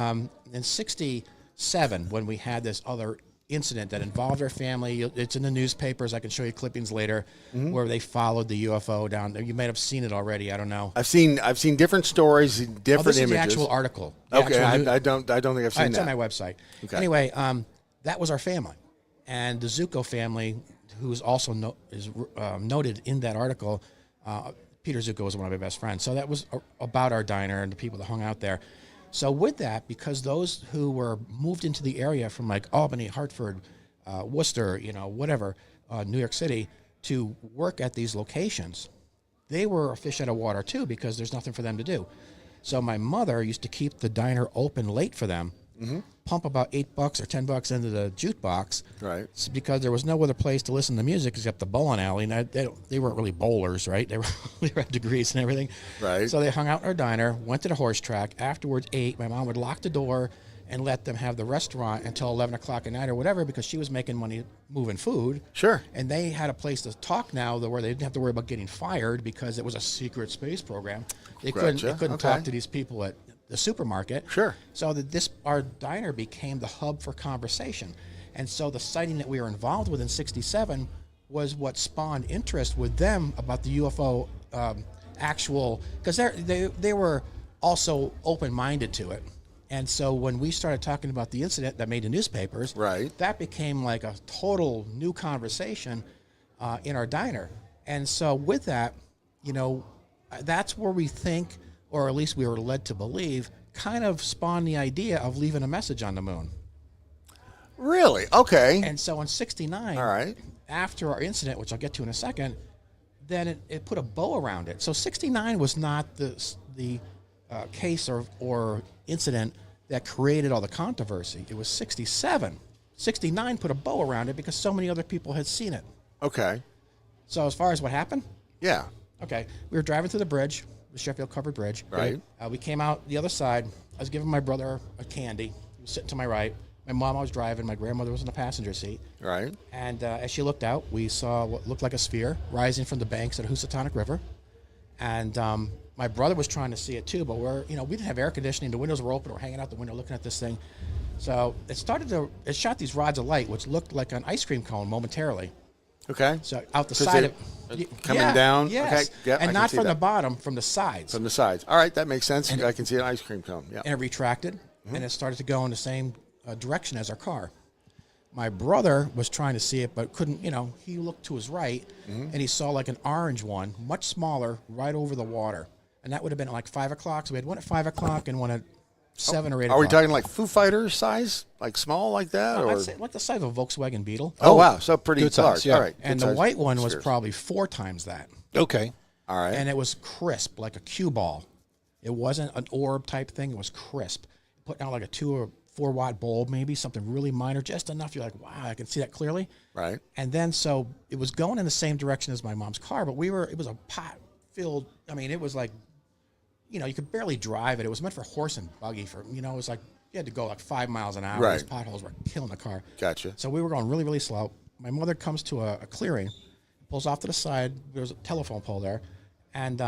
in 67, when we had this other incident that involved our family, it's in the newspapers. I can show you clippings later where they followed the UFO down there. You may have seen it already. I don't know. I've seen different stories, different this images. is the actual article. Okay, I don't think I've seen It's that. on my website. Okay. Anyway, that was our family, and the Zucco family, who is also noted in that article. Peter Zucco was one of my best friends. So that was about our diner and the people that hung out there. So with that, because those who were moved into the area from like Albany, Hartford, Worcester, whatever, New York City, to work at these locations, they were a fish out of water too, because there's nothing for them to do. So my mother used to keep the diner open late for them, pump about $8 or $10 into the jukebox, Right. because there was no other place to listen to music except the bowling alley. And they weren't really bowlers, right? They had degrees and everything. Right. So they hung out in our diner, went to the horse track. Afterwards, ate. My mom would lock the door and let them have the restaurant until 11 o'clock at night or whatever, because she was making money moving food. Sure. And they had a place to talk now where they didn't have to worry about getting fired because it was a secret space program. They couldn't Okay. talk to these people at the supermarket. Sure. So that our diner became the hub for conversation. And so the sighting that we were involved with in 67 was what spawned interest with them about the UFO actual, because they were also open-minded to it. And so when we started talking about the incident that made the newspapers, Right. that became like a total new conversation in our diner. And so with that, you know, that's where we think, or at least we were led to believe, kind of spawned the idea of leaving a message on the moon. Really? Okay. And so in 69, All right. after our incident, which I'll get to in a second, then it put a bow around it. So 69 was not the case or incident that created all the controversy. It was 67. 69 put a bow around it because so many other people had seen it. Okay. So as far as what happened, Yeah. okay, we were driving through the bridge, the Sheffield Covered Bridge. Right. We came out the other side. I was giving my brother a candy. He was sitting to my right. My mom was driving. My grandmother was in the passenger seat. Right. And as she looked out, we saw what looked like a sphere rising from the banks of the Housatonic River. And my brother was trying to see it too, but we didn't have air conditioning. The windows were open. We're hanging out the window looking at this thing. So it shot these rods of light, which looked like an ice cream cone momentarily. Okay. So out the So side they- of coming down? Yes. Okay, yeah, I and can not see from the that. bottom, from the sides. From the sides. All right, that makes sense. I can see an ice cream cone. Yeah. And it retracted, and it started to go in the same direction as our car. My brother was trying to see it, but couldn't, he looked to his right, and he saw like an orange one, much smaller, right over the water. And that would have been at like 5 o'clock. So we had one at 5 o'clock and one at 7 or 8 o'clock. Are we talking like Foo Fighters size? Like small like that? I'd Or? say like the size of a Volkswagen Beetle. Oh, wow. So pretty Good size, large. yeah. All right. And good the size white one was spheres. probably 4 times that. Okay. All right. And it was crisp, like a cue ball. It wasn't an orb type thing. It was crisp. Putting out like a 2 or 4 watt bulb, maybe something really minor, just enough. You're like, wow, I can see that clearly. Right. And then so it was going in the same direction as my mom's car, but it was a pot filled. I mean, it was like, you could barely drive it. It was meant for horse and buggy. It was like you had to go like 5 miles an hour. Right. These potholes were killing the car. Gotcha. So we were going really, really slow. My mother comes to a clearing, pulls off to the side. There's a telephone pole there, and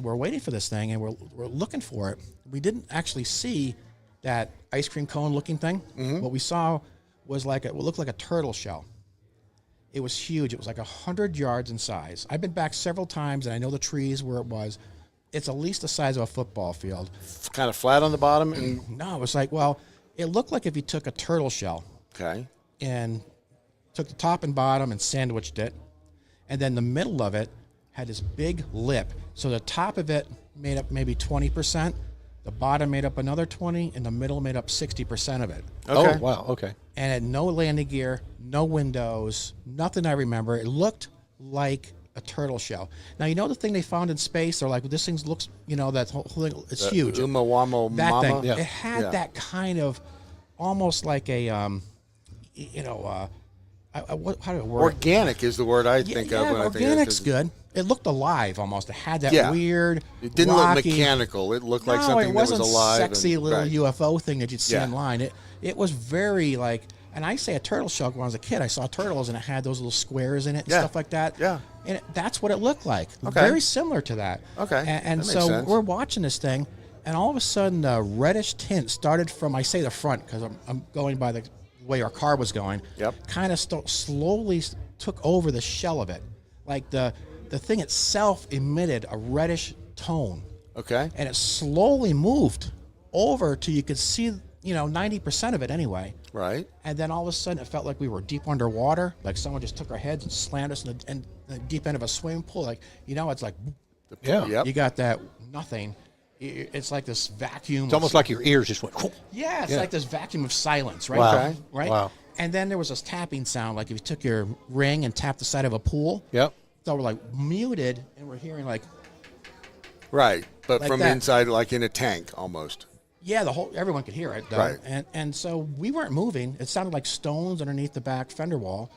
we're waiting for this thing, and we're looking for it. We didn't actually see that ice cream cone looking thing. What we saw was it looked like a turtle shell. It was huge. It was like 100 yards in size. I've been back several times, and I know the trees where it was. It's at least the size of a football field. Kind of flat on the bottom. And No, it was it looked like if you took a turtle shell okay. and took the top and bottom and sandwiched it, and then the middle of it had this big lip. So the top of it made up maybe 20%, the bottom made up another 20, and the middle made up 60% of it. Okay. Oh, wow. Okay. And it had no landing gear, no windows, nothing I remember. It looked like a turtle shell. Now, the thing they found in space, they're like, well, this thing looks, that whole thing, it's huge. Umawamo That mama. thing, Yeah. it had Yeah. that kind of, almost like a, how do I word it? Organic is the word I think of when I think of it. Organic's good. It looked alive almost. It had that Yeah. weird, It didn't rocky, look mechanical. It looked like no, something it that was wasn't alive. sexy little right. UFO thing that you'd see Yeah. online. It was very and I say a turtle shell when I was a kid. I saw turtles and it had those little squares in it and Yeah. stuff like that. Yeah. And that's what it looked like. Okay. Very similar to that. Okay. And That makes so sense. we're watching this thing, and all of a sudden, the reddish tint started from, I say the front, because I'm going by the way our car was going. Yep. Kind of slowly took over the shell of it. Like the thing itself emitted a reddish tone. Okay. And it slowly moved over till you could see, 90% of it anyway. Right. And then all of a sudden, it felt like we were deep underwater. Like someone just took our heads and slammed us in the deep end of a swimming pool. Like, it's like, Yeah. Yep. you got that nothing. It's like this vacuum. It's almost like your ears just went. Yeah, it's Yeah. like this vacuum of silence, right? Wow. Okay. Right? Wow. And then there was this tapping sound, like if you took your ring and tapped the side of a pool. Yep. So we're like muted, and we're hearing like, Right. But Like from that. inside, like in a tank almost. yeah, everyone could hear it. Though. Right. And so we weren't moving. It sounded like stones underneath the back fender wall.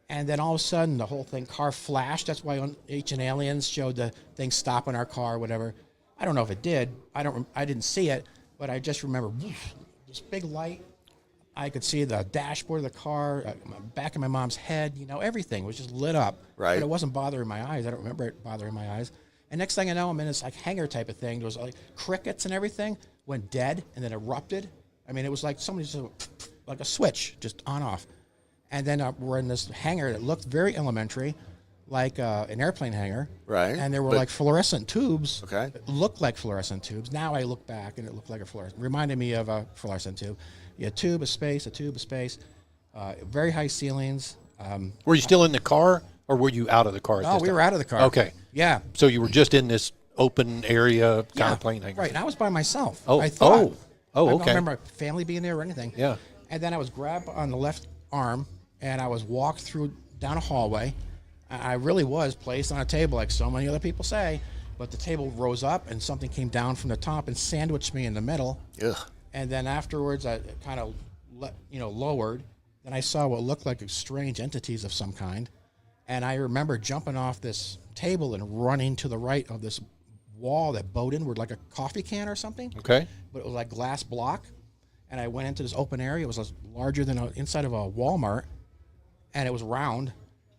And then all of a sudden, the whole car flashed. That's why on Ancient Aliens showed the thing stopping our car or whatever. I don't know if it did. I didn't see it, but I just remember this big light. I could see the dashboard of the car, back of my mom's head. Everything was just lit up. Right. But it wasn't bothering my eyes. I don't remember it bothering my eyes. And next thing I know, I'm in this hangar type of thing. There was crickets and everything went dead and then erupted. I mean, it was like somebody just like a switch, just on off. And then we're in this hangar that looked very elementary, like an airplane hangar. Right. And there were like fluorescent tubes. Okay. That looked like fluorescent tubes. Now I look back and it looked like reminded me of a fluorescent tube. You had a tube of space, very high ceilings. Were you still in the car, or were you out of the car? We were out of the car. Okay. Yeah. So you were just in this open area kind of plane hangar. Right. And I was by myself. Oh. I thought. I okay. don't remember my family being there or anything. Yeah. And then I was grabbed on the left arm, and I was walked down a hallway. I really was placed on a table like so many other people say, but the table rose up and something came down from the top and sandwiched me in the middle. Ugh. And then afterwards, I kind of lowered. Then I saw what looked like strange entities of some kind. And I remember jumping off this table and running to the right of this wall that bowed inward like a coffee can or something. Okay. But it was like glass block. And I went into this open area. It was larger than inside of a Walmart. And it was round.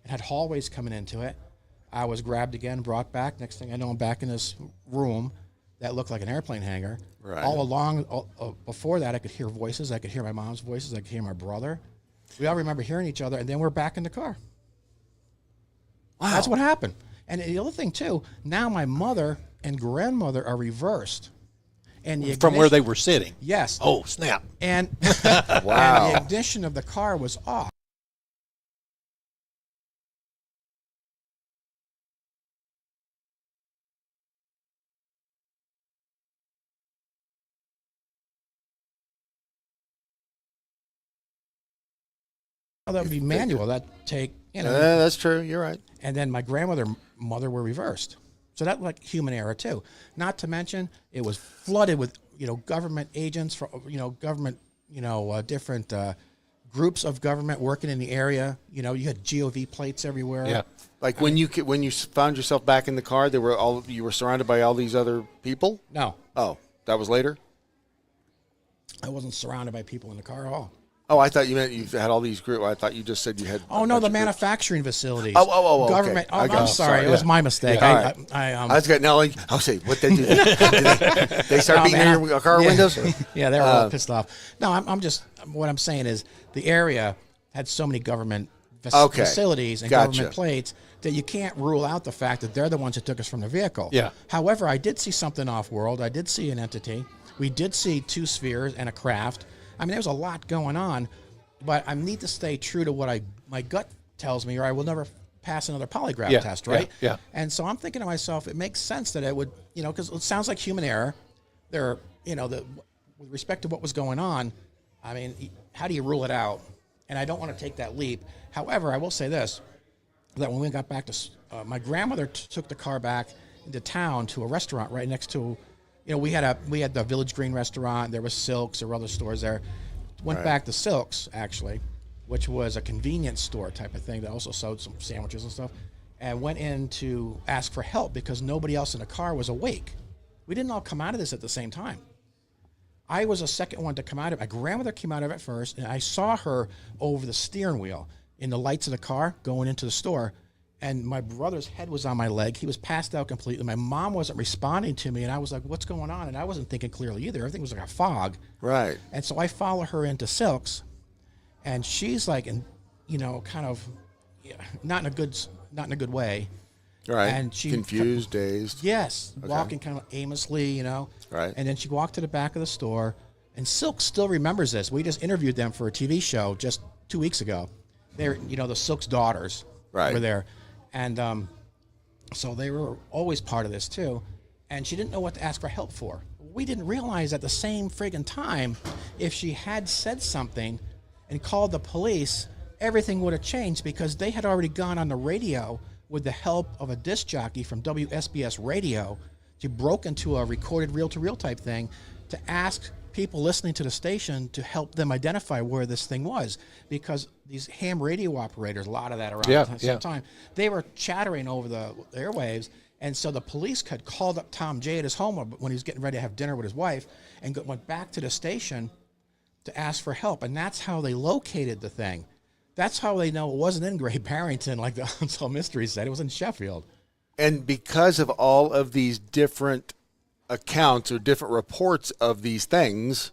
It had hallways coming into it. I was grabbed again, brought back. Next thing I know, I'm back in this room that looked like an airplane hangar. Right. All along, before that, I could hear voices. I could hear my mom's voices. I could hear my brother. We all remember hearing each other, and then we're back in the car. Wow. That's what happened. And the other thing, too, now my mother and grandmother are reversed. And From where they were sitting? Yes. Oh, snap. And, Wow. and the ignition of the car was off. That would be manual. That'd take, That's true. You're right. And then my mother were reversed. So that like human error too. Not to mention it was flooded with, government agents from, government, different groups of government working in the area. You had GOV plates everywhere. Yeah. Like when you found yourself back in the car, you were surrounded by all these other people? No, Oh, that was later? I wasn't surrounded by people in the car at all. Oh, I thought you meant you had all these groups. I thought you just said you had. Oh no, the manufacturing facilities. Oh, government. Okay. I'm sorry, it was my mistake. Yeah. I was good. No, I'll say what they do. They start beating in your car windows. Yeah, they were all pissed off. No, I'm just what I'm saying is the area had so many government facilities and government plates that you can't rule out the fact that they're the ones that took us from the vehicle. Yeah. However, I did see something off-world. I did see an entity. We did see 2 spheres and a craft. I mean, there was a lot going on, but I need to stay true to what my gut tells me, or I will never pass another polygraph test, right? Yeah. And so I'm thinking to myself, it makes sense that it would, because it sounds like human error. There, with respect to what was going on, I mean, how do you rule it out? And I don't want to take that leap. However, I will say this, that when we got back to, my grandmother took the car back into town to a restaurant right next to, we had the Village Green restaurant. There was Silks. There were other stores there. Went back to Silks actually, which was a convenience store type of thing that also sold some sandwiches and stuff, and went in to ask for help because nobody else in the car was awake. We didn't all come out of this at the same time. I was the second one to come out of it. My grandmother came out of it first, and I saw her over the steering wheel in the lights of the car going into the store. And my brother's head was on my leg. He was passed out completely. My mom wasn't responding to me, and I was like, what's going on? And I wasn't thinking clearly either. Everything was like a fog. Right. And so I follow her into Silks, and she's like, kind of not in a good way. Right. And she confused, dazed. Yes. Okay. Walking kind of aimlessly, Right. And then she walked to the back of the store, and Silk still remembers this. We just interviewed them for a TV show just 2 weeks ago. They're, the Silk's daughters were there. And so they were always part of this too. And she didn't know what to ask for help for. We didn't realize at the same friggin' time, if she had said something and called the police, everything would have changed because they had already gone on the radio with the help of a disc jockey from WSBS Radio. She broke into a recorded reel-to-reel type thing to ask people listening to the station to help them identify where this thing was, because these ham radio operators, a lot of that around the same time, they were chattering over the airwaves. And so the police had called up Tom J at his home when he was getting ready to have dinner with his wife, and went back to the station to ask for help. And that's how they located the thing. That's how they know it wasn't in Great Barrington like the Unsolved Mysteries said. It was in Sheffield. And because of all of these different accounts or different reports of these things,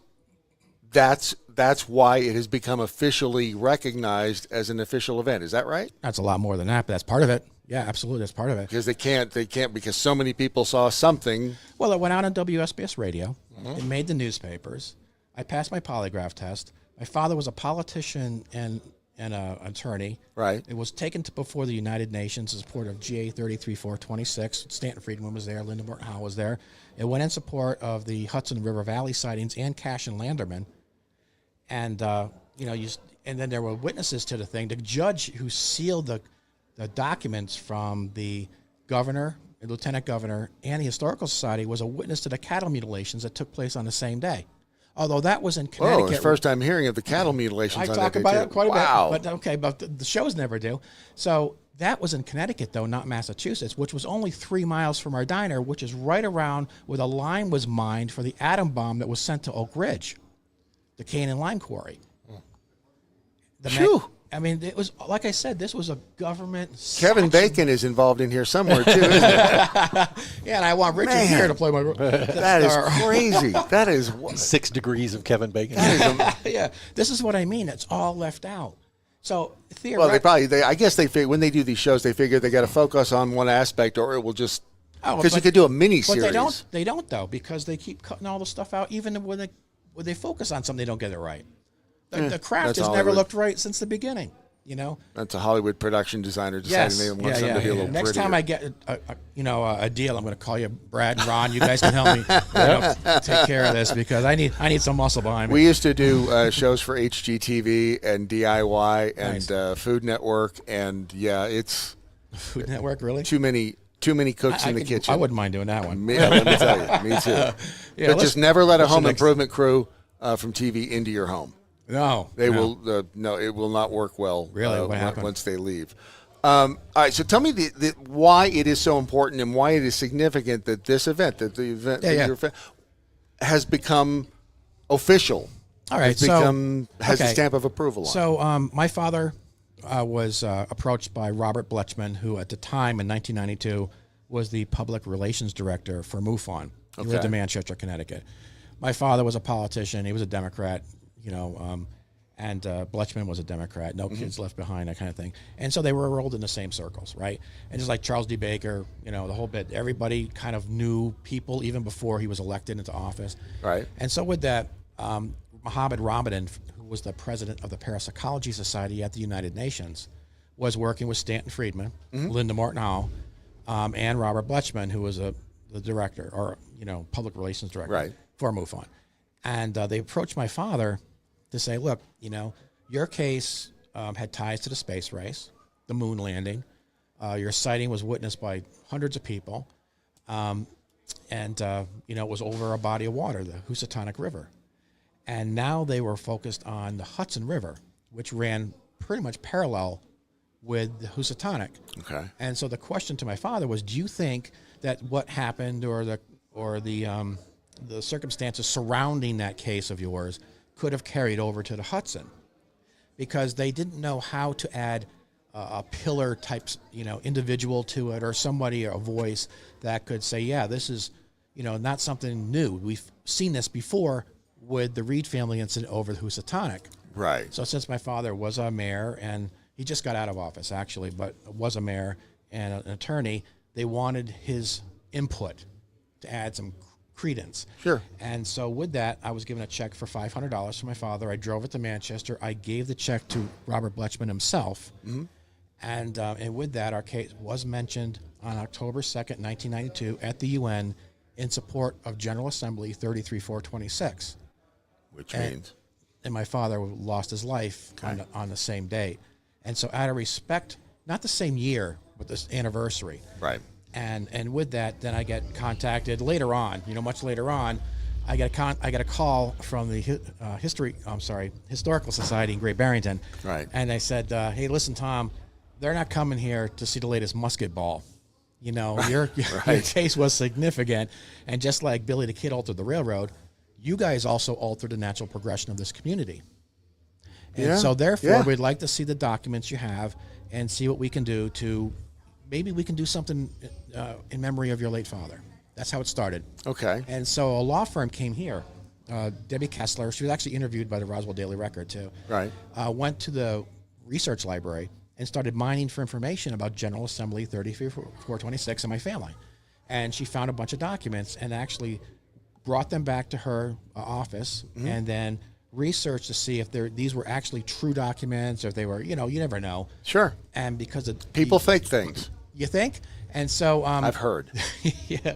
that's that's why it has become officially recognized as an official event. Is that right? That's a lot more than that, but that's part of it. Yeah, absolutely, that's part of it. Because they can't because so many people saw something. Well, it went out on WSBS radio. It made the newspapers. I passed my polygraph test. My father was a politician and an attorney. Right. It was taken to before the United Nations in support of GA 33426. Stanton Friedman was there. Linda Morton Howe was there. It went in support of the Hudson River Valley sightings and Cash and Landerman. And and then there were witnesses to the thing. The judge who sealed the documents from the governor, the lieutenant governor, and the Historical Society was a witness to the cattle mutilations that took place on the same day. Although that was in Connecticut. Oh, it's the first time hearing of the cattle mutilations. I on talk that about day, it too. quite Wow. a bit. But the shows never do. So that was in Connecticut, though, not Massachusetts, which was only 3 miles from our diner, which is right around where the lime was mined for the atom bomb that was sent to Oak Ridge, the Canaan lime quarry. Phew. I mean, it was, like I said, this was a government Kevin section. Bacon is involved in here somewhere, too, isn't it? Yeah, and I want Richard here to play my role. That is crazy. That is... 6 degrees of Kevin Bacon. Yeah, this is what I mean. It's all left out. So, Well, theoretically... I guess they figure, when they do these shows, they figure they got to focus on one aspect or it will just... Oh, Because you but- could do a mini-series. But they don't, though, because they keep cutting all the stuff out. Even when they focus on something, they don't get it right. The craft that's has never Hollywood. looked right since the beginning, you know? That's a Hollywood production designer deciding they want something to be a little Next prettier. time I get a deal, I'm going to call you Brad and Ron. You guys can help me take care of this because I need some muscle behind me. We used to do shows for HGTV and DIY and Nice. Food Network, and it's Food Network, really? too many cooks in the kitchen. I wouldn't mind doing that one. Yeah, let me tell you, me too. Yeah, But just never let a what's the home next- improvement crew from TV into your home. No, They no. will. No, it will not work well. Really? What happened? Once they leave. All right. So tell me why it is so important and why it is significant that this event, that the event has become official. All right. Has a stamp of approval on it. So my father was approached by Robert Bletchman, who at the time in 1992 was the public relations director for MUFON. He lived Okay. in Manchester, Connecticut. My father was a politician. He was a Democrat, and Bletchman was a Democrat. No kids left behind, that kind of thing. And so they were enrolled in the same circles, right? And just like Charles D. Baker, the whole bit, everybody kind of knew people even before he was elected into office. Right. And so with that, Mohammed Ramadan, who was the president of the Parapsychology Society at the United Nations, was working with Stanton Friedman, Linda Morton Howe, and Robert Bletchman, who was the director or public relations director for MUFON. And they approached my father to say, look, your case had ties to the space race, the moon landing. Your sighting was witnessed by hundreds of people. And it was over a body of water, the Housatonic River. And now they were focused on the Hudson River, which ran pretty much parallel with the Housatonic. Okay. And so the question to my father was, do you think that what happened or the circumstances surrounding that case of yours could have carried over to the Hudson? Because they didn't know how to add a pillar type, individual to it, or somebody, a voice that could say, yeah, this is, not something new. We've seen this before with the Reed family incident over the Housatonic. Right. So since my father was a mayor, and he just got out of office actually, but was a mayor and an attorney, they wanted his input to add some credence. Sure. And so with that, I was given a check for $500 from my father. I drove it to Manchester. I gave the check to Robert Bletchman himself. And with that, our case was mentioned on October 2nd, 1992 at the UN in support of General Assembly 33426. Which means? And my father lost his life on the same date. And so out of respect, not the same year, but this anniversary. Right. And with that, then I get contacted later on, much later on, I get a call from the Historical Society in Great Barrington. Right. And they said, hey, listen, Tom, they're not coming here to see the latest musket ball. Your case was significant. And just like Billy the Kid altered the railroad, you guys also altered the natural progression of this community. And so therefore, we'd like to see the documents you have and see what we can do to, maybe we can do something in memory of your late father. That's how it started. Okay. And so a law firm came here, Debbie Kessler, she was actually interviewed by the Roswell Daily Record too. Right. Went to the research library and started mining for information about General Assembly 3426 and my family. And she found a bunch of documents and actually brought them back to her office and then researched to see if these were actually true documents or if they were, you never know. Sure. And because of People fake things. You think? And so I've heard. Yeah,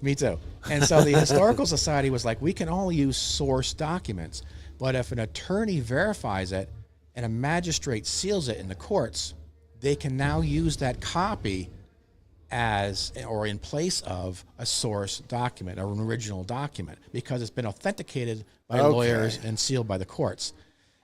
me too. And so the Historical Society was like, we can only use source documents, but if an attorney verifies it and a magistrate seals it in the courts, they can now use that copy as or in place of a source document or an original document because it's been authenticated by lawyers and sealed by the courts.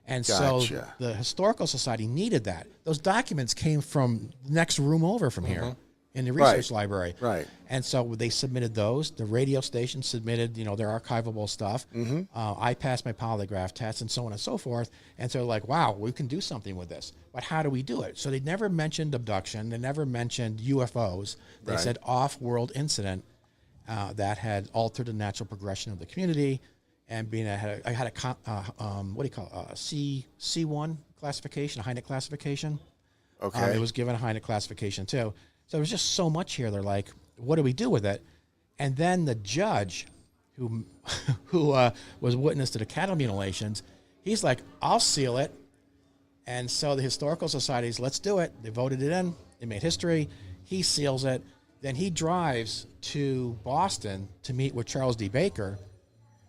And so the Historical Society needed that. Those documents came from the next room over from here in the research library. Right. And so they submitted those. The radio station submitted, their archivable stuff. I passed my polygraph test and so on and so forth. And so they're like, wow, we can do something with this. But how do we do it? So they never mentioned abduction. They never mentioned UFOs. They said off-world incident that had altered the natural progression of the community. And being I had a what do you call it? C1 classification, a Heineck classification. Okay. It was given a Heineck classification too. So there was just so much here. They're like, what do we do with it? And then the judge, who was witness to the cattle mutilations, he's like, I'll seal it. And so the Historical Society's, let's do it. They voted it in. They made history. He seals it. Then he drives to Boston to meet with Charles D. Baker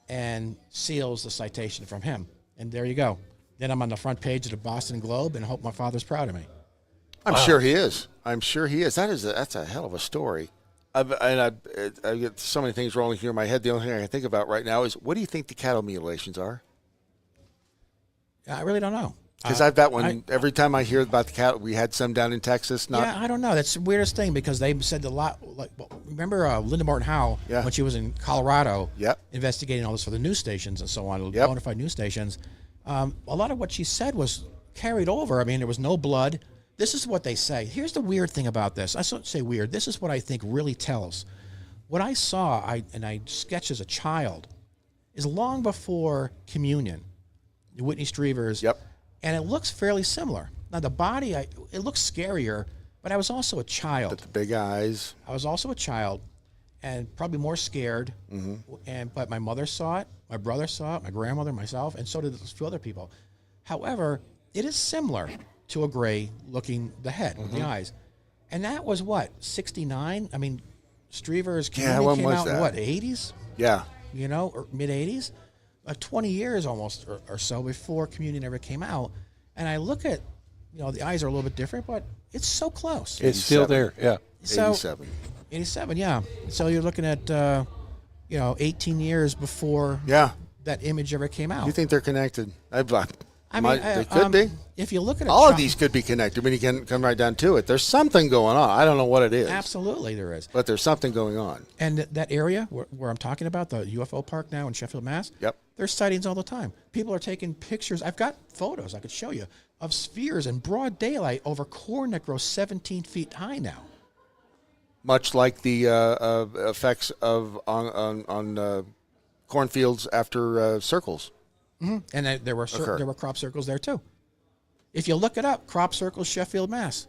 and seals the citation from him. And there you go. Then I'm on the front page of the Boston Globe and I hope my father's proud of me. I'm sure he is. That's a hell of a story. I get so many things rolling here in my head. The only thing I can think about right now is, what do you think the cattle mutilations are? I really don't know. Because I've got one every time I hear about the cattle. We had some down in Texas. Yeah, I don't know. That's the weirdest thing because they said a lot. Remember Linda Morton Howe when she was in Colorado investigating all this for the news stations and so on, bona fide news stations. A lot of what she said was carried over. I mean, there was no blood. This is what they say. Here's the weird thing about this. I shouldn't say weird. This is what I think really tells. What I saw, I sketched as a child, is long before communion. Whitney Striever's. And it looks fairly similar. Now, the body, it looks scarier, but I was also a child. With the big eyes. I was also a child and probably more scared. But my mother saw it, my brother saw it, my grandmother, myself, and so did a few other people. However, it is similar to a gray looking the head with the eyes. And that was what, 69? I mean, Striever's communion came out in what, 80s? Yeah. Or mid-80s? 20 years almost or so before communion ever came out. And I look at, the eyes are a little bit different, but it's so close. It's still there, yeah. So, 87, yeah. So you're looking at, 18 years before that image ever came out. You think they're connected? They could be. If you look at all of these could be connected when you can come right down to it. There's something going on. I don't know what it is. Absolutely there is. But there's something going on. And that area where I'm talking about, the UFO park now in Sheffield, Mass. There's sightings all the time. People are taking pictures. I've got photos I could show you of spheres in broad daylight over corn that grows 17 feet high now. Much like the effects of on cornfields after circles. And there were crop circles there too. If you look it up, crop circles, Sheffield, Mass.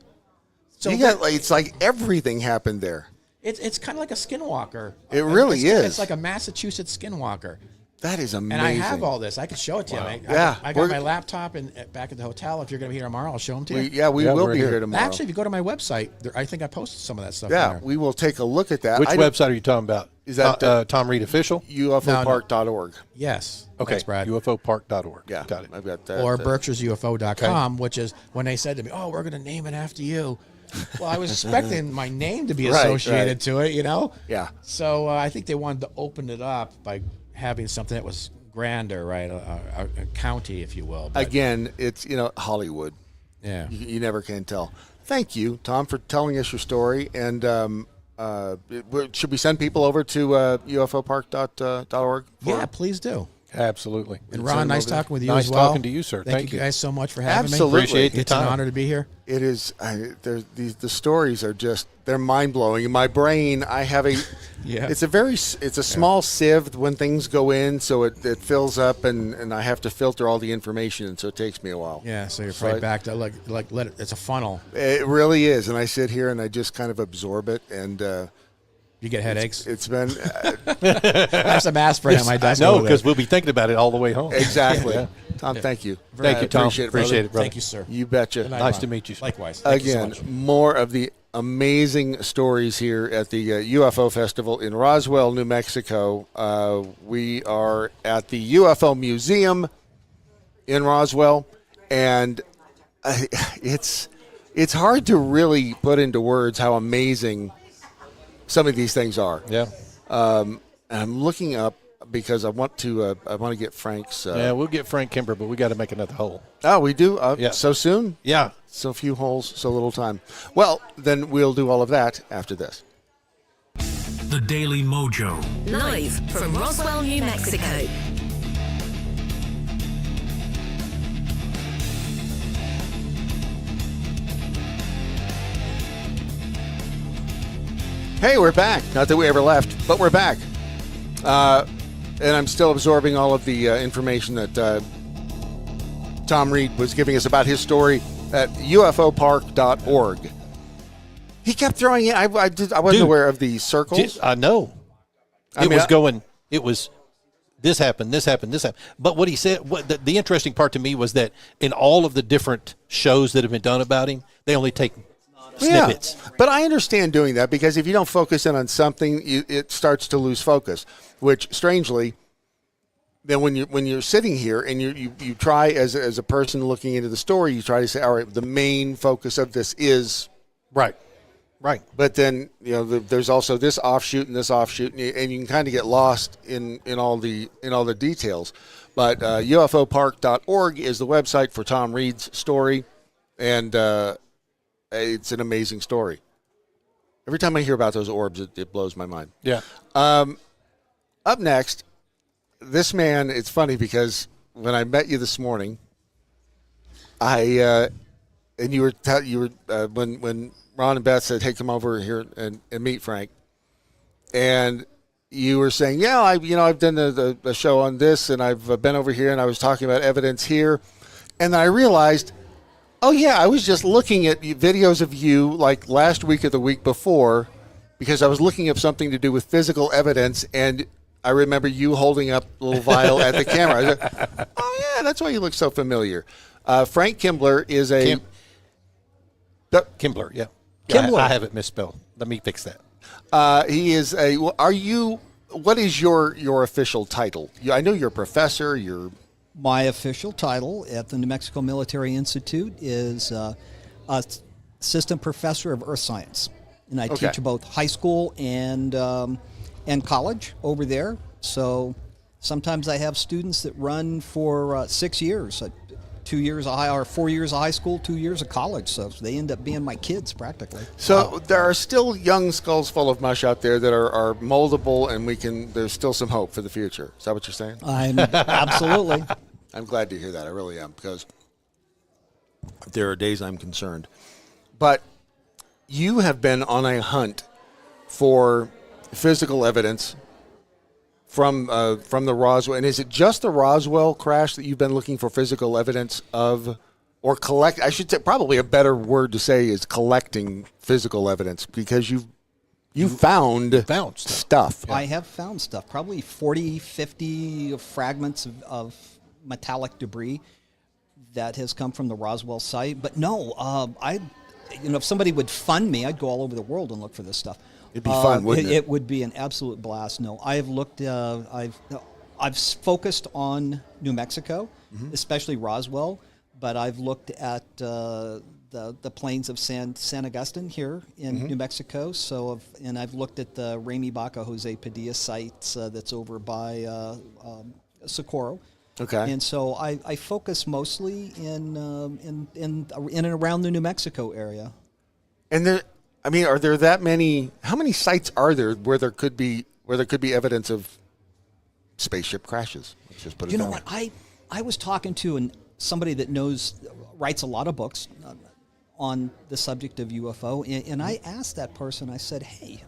So it's like everything happened there. It's kind of like a skinwalker. It really is. It's like a Massachusetts skinwalker. That is amazing. And I have all this. I could show it to you. I got my laptop back at the hotel. If you're going to be here tomorrow, I'll show them to you. We will be here tomorrow. Actually, if you go to my website, I think I posted some of that stuff. Yeah, we will take a look at that. Which website are you talking about? Is that Tom Reed Official? UFOpark.org. Yes. Okay. Thanks, Brad. UFOpark.org. Yeah. Got it. I've got that. Or Berkshire'sUFO.com, which is when they said to me, oh, we're going to name it after you. Well, I was expecting my name to be associated to it, Yeah. So I think they wanted to open it up by having something that was grander, right? A county, if you will. But, again, it's Hollywood. Yeah. You never can tell. Thank you, Tom, for telling us your story. And should we send people over to UFOpark.org? Yeah, please do. Absolutely. And Ron, nice talking with you nice as well. talking to you, sir. Thank you guys so much for having Absolutely. me. Appreciate the It's an time. honor to be here. It is. The stories are just, they're mind blowing. In my brain, I have a. Yeah. It's a small sieve when things go in, so it fills up, and I have to filter all the information, and so it takes me a while. Yeah, so you're right back to let it. It's a funnel. It really is, and I sit here and I just kind of absorb it, and You get headaches. it's been I have some aspirin on my desk. No, over there. because we'll be thinking about it all the way home. exactly. Yeah. Tom, thank you. Thank you, Tom. Appreciate it, brother. Appreciate it, brother. Thank you, sir. You betcha. Good night, Nice Ron. to meet you, sir. Likewise. Thank you so Again, much. more of the amazing stories here at the UFO Festival in Roswell, New Mexico. We are at the UFO Museum in Roswell, and it's hard to really put into words how amazing some of these things are. Yeah. And I'm looking up because I want to get Frank's. Yeah, we'll get Frank Kimbler, but we got to make another hole. Oh, we do? Yeah. So soon? Yeah. So few holes, so little time. Well, then we'll do all of that after this. The Daily Mojo. Live from Roswell, New Mexico. Hey, we're back. Not that we ever left, but we're back. And I'm still absorbing all of the information that Tom Reed was giving us about his story at ufopark.org. He kept throwing in. I wasn't aware of the circles. I know. I It mean, was going, it was, this happened, this happened, this happened. But what he said, the interesting part to me was that in all of the different shows that have been done about him, they only take snippets. Yeah, but I understand doing that because if you don't focus in on something, it starts to lose focus. Which, strangely, then when you're sitting here and you try as a person looking into the story, you try to say, all right, the main focus of this is Right. But then there's also this offshoot and this offshoot, and you can kind of get lost in all the details. But ufopark.org is the website for Tom Reed's story, and it's an amazing story. Every time I hear about those orbs, it blows my mind. Yeah. Up next, this man. It's funny because when I met you this morning, and you were when Ron and Beth said, "Hey, come over here and meet Frank," and you were saying, "Yeah, I've done the show on this, and I've been over here, and I was talking about evidence here," and then I realized, oh yeah, I was just looking at videos of you like last week or the week before, because I was looking up something to do with physical evidence, and I remember you holding up a little vial at the camera. I said, oh yeah, that's why you look so familiar. Frank Kimbler is a Kimbler, yeah. Kimbler. I have it misspelled. Let me fix that. he is a. What is your official title? I know you're a professor. My official title at the New Mexico Military Institute is Assistant Professor of Earth Science, and I teach both high school and college over there. So sometimes I have students that run for 6 years, 2 years of or 4 years of high school, 2 years of college. So they end up being my kids practically. So there are still young skulls full of mush out there that are moldable, and there's still some hope for the future. Is that what you're saying? I'm absolutely. I'm glad to hear that. I really am, because there are days I'm concerned. But you have been on a hunt for physical evidence from the Roswell. And is it just the Roswell crash that you've been looking for physical evidence of, or collect? I should say, probably a better word to say is collecting physical evidence, because you found stuff. I have found stuff, probably 40, 50 fragments of metallic debris that has come from the Roswell site. But no, if somebody would fund me, I'd go all over the world and look for this stuff. It'd be fun, wouldn't it? It would be an absolute blast. No, I've looked. I've focused on New Mexico, especially Roswell, but I've looked at the plains of San Agustin here in New Mexico. And I've looked at the Raimi Baca Jose Padilla sites that's over by Socorro. Okay. And so I focus mostly in and around the New Mexico area. And are there that many? How many sites are there where there could be evidence of spaceship crashes. Let's just put it You know that what? way. I was talking to somebody that writes a lot of books on the subject of UFO, and I asked that person, I said, hey,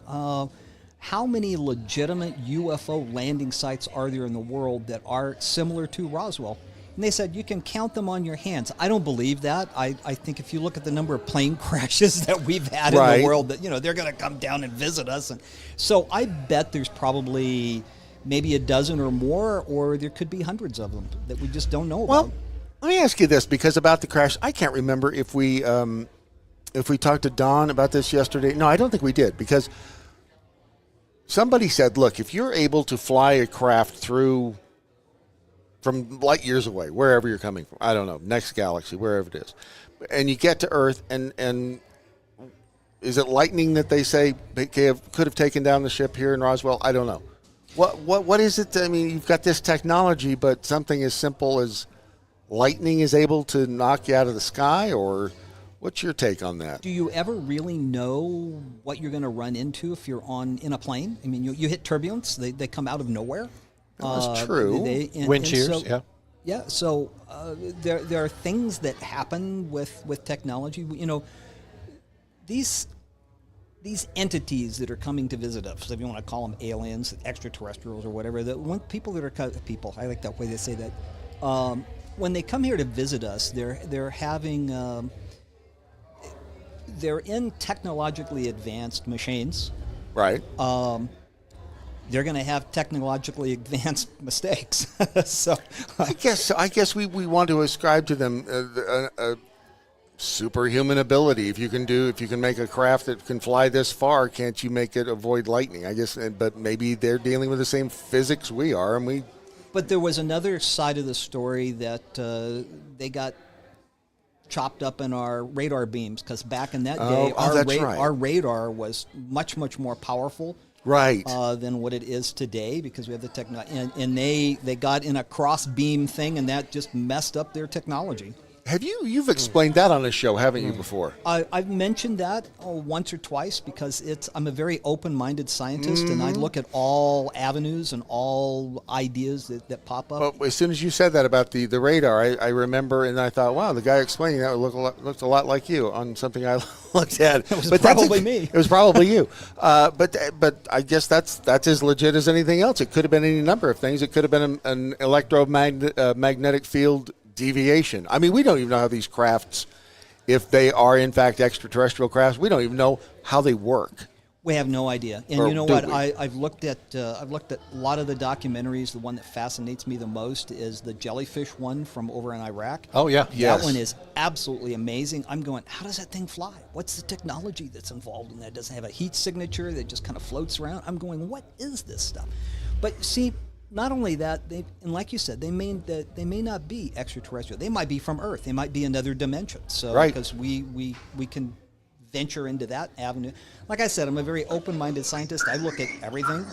how many legitimate UFO landing sites are there in the world that are similar to Roswell? And they said, you can count them on your hands. I don't believe that. I think if you look at the number of plane crashes that we've had in the world, that they're going to come down and visit us. And so I bet there's probably maybe a dozen or more, or there could be hundreds of them that we just don't know about. Well, let me ask you this, because about the crash, I can't remember if we talked to Don about this yesterday. No, I don't think we did, because somebody said, look, if you're able to fly a craft through from light years away, wherever you're coming from, I don't know, next galaxy, wherever it is, and you get to Earth, and is it lightning that they say could have taken down the ship here in Roswell? I don't know. What is it? I mean, you've got this technology, but something as simple as lightning is able to knock you out of the sky, or what's your take on that? Do you ever really know what you're going to run into if you're in a plane? I mean, you hit turbulence; they come out of nowhere. That's true. Wind shears, yeah. Yeah, so there are things that happen with technology. These entities that are coming to visit us, if you want to call them aliens, extraterrestrials, or whatever, people that are people, I like that way they say that. When they come here to visit us, they're having they're in technologically advanced machines. Right. They're going to have technologically advanced mistakes. So I guess we want to ascribe to them a superhuman ability. If you can make a craft that can fly this far, can't you make it avoid lightning? I guess, but maybe they're dealing with the same physics we are, and we. But there was another side of the story that they got chopped up in our radar beams, because back in that day, our radar was much, much more powerful. Right. Than what it is today, because we have the technology, and they got in a cross beam thing, and that just messed up their technology. You've explained that on a show, haven't you, before? I've mentioned that once or twice, because I'm a very open-minded scientist, and I look at all avenues and all ideas that pop up. Well, as soon as you said that about the radar, I remember, and I thought, wow, the guy explaining that looked a lot like you on something I looked at. It was probably me. It was probably you. But I guess that's as legit as anything else. It could have been any number of things. It could have been an electromagnetic field deviation. I mean, we don't even know how these crafts, if they are in fact extraterrestrial crafts, we don't even know how they work. We have no idea. And Or you know do what? we? I've looked at a lot of the documentaries. The one that fascinates me the most is the jellyfish one from over in Iraq. Oh, yeah. Yes. That one is absolutely amazing. I'm going, how does that thing fly? What's the technology that's involved in that? Does it have a heat signature that just kind of floats around? I'm going, what is this stuff? But see, not only that, and like you said, they may not be extraterrestrial. They might be from Earth. They might be another dimension. So right. Because we can venture into that avenue. Like I said, I'm a very open-minded scientist. I look at everything.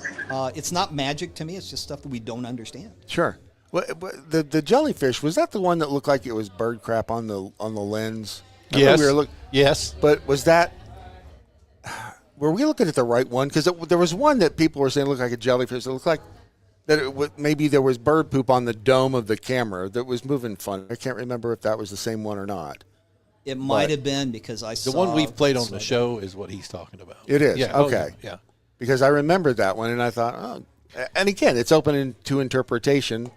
It's not magic to me. It's just stuff that we don't understand. Sure. Well, the jellyfish, was that the one that looked like it was bird crap on the lens? Yes. Yes. But was that? Were we looking at the right one? Because there was one that people were saying looked like a jellyfish. It looked like that maybe there was bird poop on the dome of the camera that was moving fun. I can't remember if that was the same one or not. It might have been, because I saw... The one we've played on the show is what he's talking about. It is? Yeah. Okay. Oh, yeah. Because I remembered that one, and I thought, oh. And again, it's open to interpretation.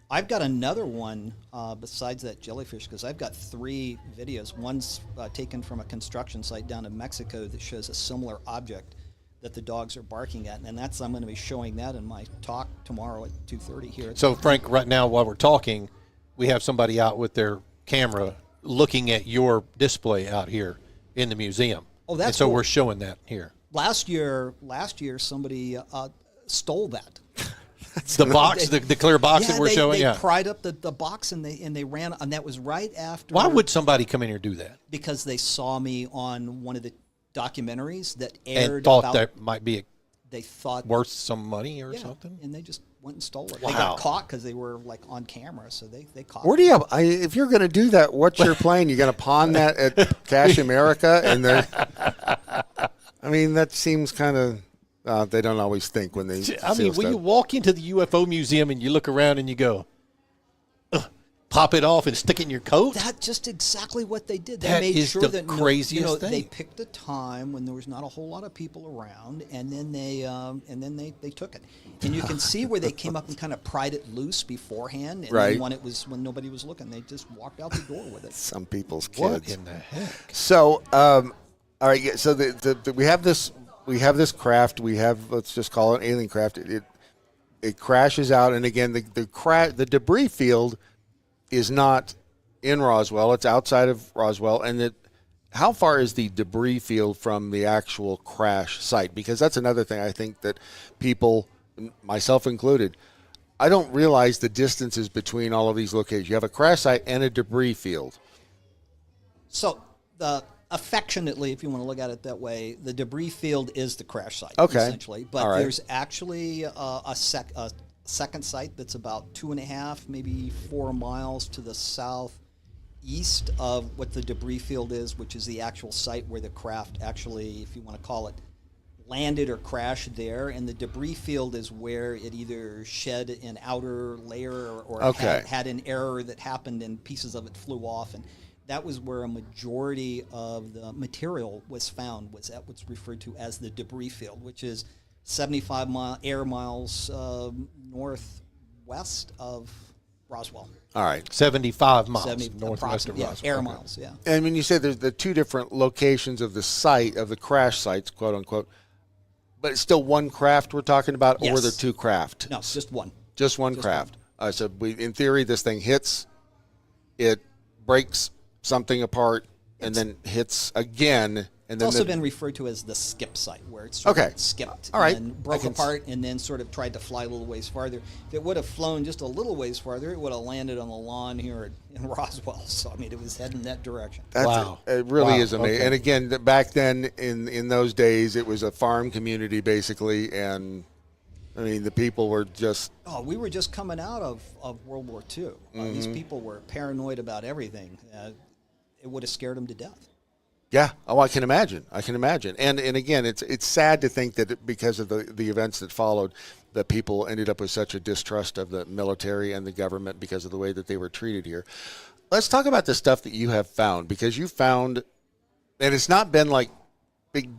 I've got another one besides that jellyfish, because I've got 3 videos. One's taken from a construction site down in Mexico that shows a similar object that the dogs are barking at, and I'm going to be showing that in my talk tomorrow at 2:30 here. So, Frank, right now while we're talking, we have somebody out with their camera looking at your display out here in the museum. Oh, that's and so cool. we're showing that here. Last year, somebody stole that. The box, the clear box that we're showing. They pried up the box and they ran, and that was right after. Why would somebody come in here and do that? Because they saw me on one of the documentaries that aired and thought about, that might be they thought worth some money or something. And they just went and stole it. Wow. They got caught because they were like on camera, so they caught. Where do you? If you're going to do that, what's your plan? You're going to pawn that at Cash America, and I mean, that seems kind of. They don't always think when they. I mean, when you walk into the UFO museum and you look around and you go, pop it off and stick it in your coat. That's just exactly what they did. They That made is sure the that craziest thing. They picked a time when there was not a whole lot of people around, and then they took it. And you can see where they came up and kind of pried it loose beforehand, and Right. then when nobody was looking, they just walked out the door with it. Some people's kids. What in the heck? So, all right. Yeah, so we have this craft. We have, let's just call it alien craft. It crashes out, and again, the debris field is not in Roswell. It's outside of Roswell. And how far is the debris field from the actual crash site? Because that's another thing I think that people, myself included, I don't realize the distances between all of these locations. You have a crash site and a debris field. So, affectionately, if you want to look at it that way, the debris field is the crash site, Okay. essentially. But All right. there's actually a second site that's about 2.5, maybe 4 miles to the southeast of what the debris field is, which is the actual site where the craft actually, if you want to call it, landed or crashed there. And the debris field is where it either shed an outer layer or Okay. had an error that happened and pieces of it flew off. And that was where a majority of the material was found, was at what's referred to as the debris field, which is 75 air miles northwest of Roswell. All right. 75 miles 70 northwest of yeah, Roswell. air Okay. miles, yeah. And when you say there's the two different locations of the site, of the crash sites, quote unquote, but it's still one craft we're talking about, or were Yes. there two craft? No, it's just one. Just one craft. So in theory, this thing hits, it breaks something apart, and then hits again. And It's then also been referred to as the skip site, where it's sort Okay. of skipped All right. and broke I can apart and then sort of tried to fly a little ways farther. If it would have flown just a little ways farther, it would have landed on the lawn here in Roswell. So, I mean, it was heading that direction. That's Wow. It really Wow. is amazing. Okay. And again, back then in those days, it was a farm community basically, and I mean the people were just Oh, we were just coming out of World War II. These people were paranoid about everything. It would have scared them to death. yeah. Oh, I can imagine. And again, it's sad to think that because of the events that followed, that people ended up with such a distrust of the military and the government because of the way that they were treated here. Let's talk about the stuff that you have found, because you found, and it's not been like big,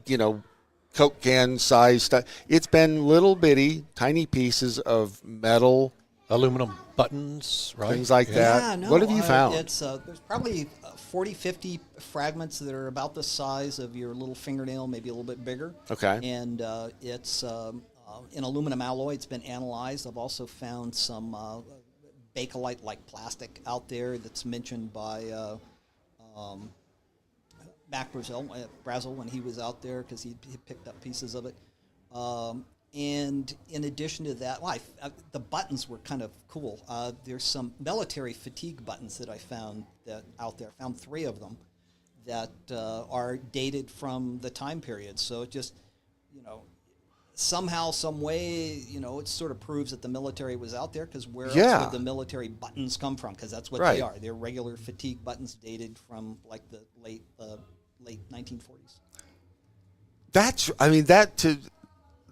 Coke can size stuff. It's been little bitty, tiny pieces of metal, Aluminum buttons, right? things like that. no, What have you found? It's there's probably 40, 50 fragments that are about the size of your little fingernail, maybe a little bit bigger. Okay. And it's in aluminum alloy. It's been analyzed. I've also found some Bakelite-like plastic out there that's mentioned by Mac Brazel when he was out there, because he picked up pieces of it. And in addition to that, the buttons were kind of cool. There's some military fatigue buttons that I found out there. I found 3 of them that are dated from the time period. So it just, somehow, some way, it sort of proves that the military was out there, because where else would the military buttons come from? Because that's what Right. they are. They're regular fatigue buttons dated from like the late 1940s.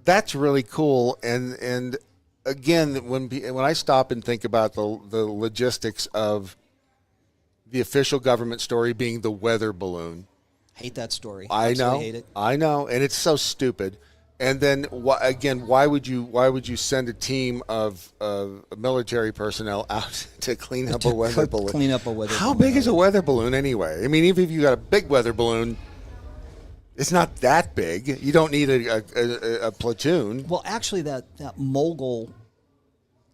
That's really cool. And again, when I stop and think about the logistics of the official government story being the weather balloon, Hate that story. I know, Hate it. I know, and it's so stupid. And then why would you send a team of military personnel out to clean up a weather balloon? Clean up a weather How balloon. big is a weather balloon anyway? I mean, even if you got a big weather balloon, it's not that big. You don't need a platoon. Well, actually, that mogul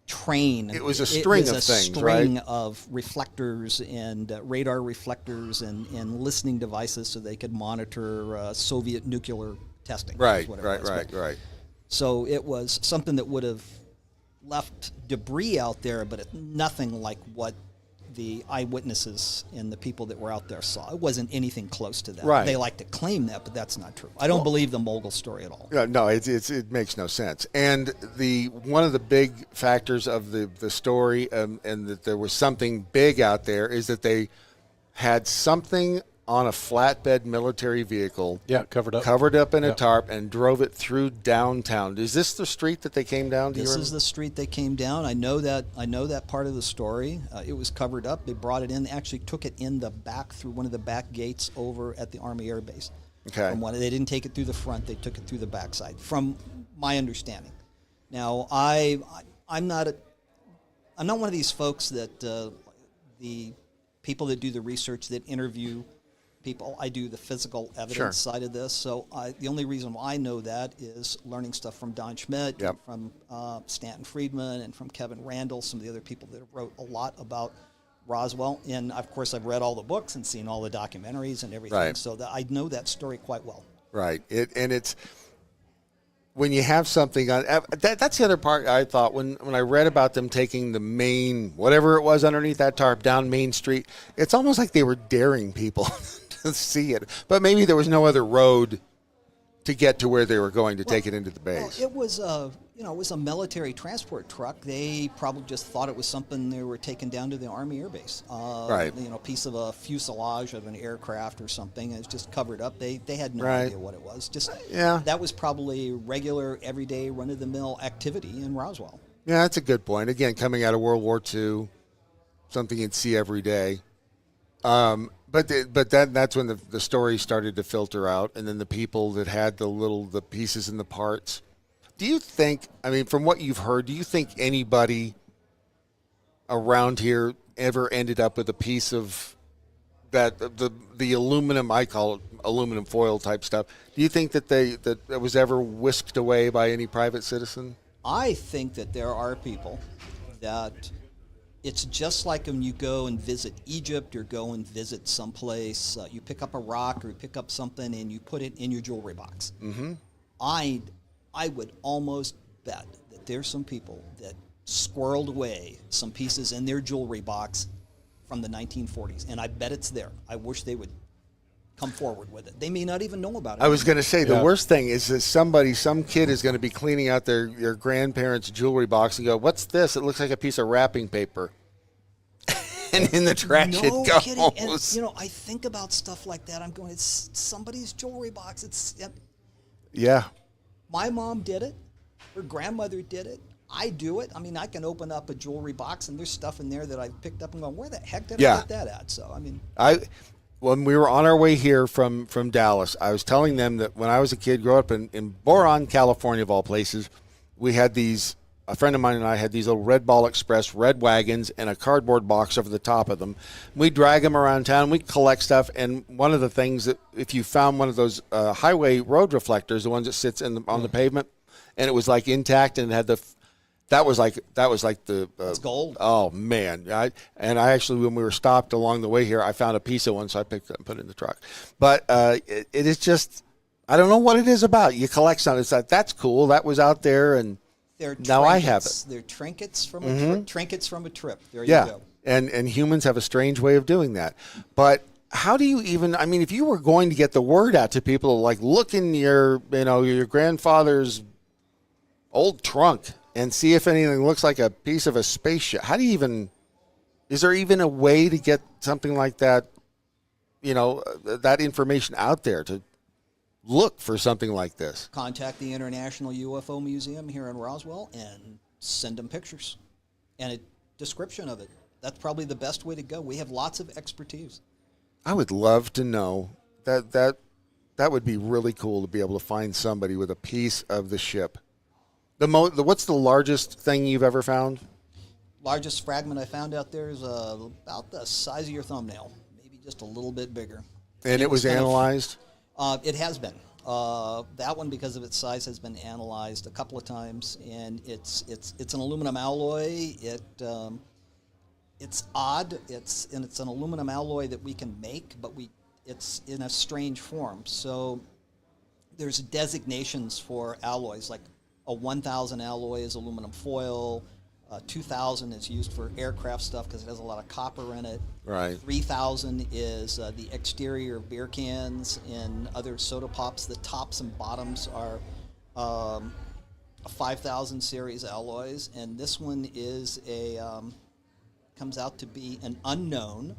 train. It was a string was of a things, string right? of reflectors and radar reflectors and listening devices, so they could monitor Soviet nuclear testing. Right. is what it was. But- Right. So it was something that would have left debris out there, but nothing like what the eyewitnesses and the people that were out there saw. It wasn't anything close to that. Right. They like to claim that, but that's not true. I don't believe the mogul story at all. Yeah, no, it makes no sense. And one of the big factors of the story, and that there was something big out there, is that they had something on a flatbed military vehicle. Yeah, covered up. Covered up in a tarp and drove it through downtown. Is this the street that they came down? This is the street they came down. I know that part of the story. It was covered up. They brought it in. They actually took it in the back through one of the back gates over at the Army Air Base. Okay. They didn't take it through the front. They took it through the backside, from my understanding. Now, I'm not one of these folks that the people that do the research, that interview people. I do the physical evidence side of this. So the only reason why I know that is learning stuff from Don Schmidt, and from Stanton Friedman, and from Kevin Randall, some of the other people that have wrote a lot about Roswell. And, of course, I've read all the books and seen all the documentaries and everything. Right. So I know that story quite well. Right. It's when you have something on that's the other part. I thought when I read about them taking the main, whatever it was underneath that tarp, down Main Street, it's almost like they were daring people to see it. But maybe there was no other road to get to where they were going to take it into the base. Well, it was a military transport truck. They probably just thought it was something they were taking down to the Army Air Base. Right. Piece of a fuselage of an aircraft or something. It's just covered up. They had no idea what it was. That was probably regular, everyday, run-of-the-mill activity in Roswell. Yeah, that's a good point. Again, coming out of World War II, something you'd see every day. But that's when the story started to filter out, and then the people that had the pieces and the parts. Do you think, from what you've heard, do you think anybody around here ever ended up with a piece of that, the aluminum, I call it aluminum foil type stuff? Do you think that that was ever whisked away by any private citizen? I think that there are people that it's just like when you go and visit Egypt or go and visit someplace, you pick up a rock or you pick up something and you put it in your jewelry box. Mm-hmm. I would almost bet that there's some people that squirreled away some pieces in their jewelry box from the 1940s, and I bet it's there. I wish they would come forward with it. They may not even know about it. I was going to say, the worst thing is that some kid is going to be cleaning out their grandparents' jewelry box and go, "What's this? It looks like a piece of wrapping paper." And in the trash it goes. Kidding. And, I think about stuff like that. I'm going, it's somebody's jewelry box. Yeah. My mom did it. Her grandmother did it. I do it. I can open up a jewelry box and there's stuff in there that I picked up and going, where the heck did I get that at? So, when we were on our way here from Dallas, I was telling them that when I was a kid, growing up in Boron, California, of all places, we had a friend of mine and I had these little Red Ball Express red wagons and a cardboard box over the top of them. We'd drag them around town. We'd collect stuff. And one of the things that if you found one of those highway road reflectors, the ones that sits on the pavement, and it was like intact and it had that was like the it's gold. Oh man! I actually, when we were stopped along the way here, I found a piece of one, so I picked it up and put it in the truck. But it is just, I don't know what it is about. You collect something. It's like, that's cool. That was out there, and now I have it. They're trinkets from a trinkets from a trip. There you go. And humans have a strange way of doing that. But how do you even? If you were going to get the word out to people, like look in your grandfather's old trunk and see if anything looks like a piece of a spaceship. How do you even? Is there even a way to get something like that? That information out there to look for something like this. Contact the International UFO Museum here in Roswell and send them pictures and a description of it. That's probably the best way to go. We have lots of expertise. I would love to know that would be really cool to be able to find somebody with a piece of the ship. What's the largest thing you've ever found? Largest fragment I found out there is about the size of your thumbnail, maybe just a little bit bigger. And it was analyzed? It has been. That one, because of its size, has been analyzed a couple of times, and it's an aluminum alloy. It's odd. It's an aluminum alloy that we can make, but it's in a strange form. So there's designations for alloys, like a 1000 alloy is aluminum foil. 2000 is used for aircraft stuff because it has a lot of copper in it. Right. 3000 is the exterior of beer cans and other soda pops. The tops and bottoms are a 5000 series alloys, and this one is comes out to be an unknown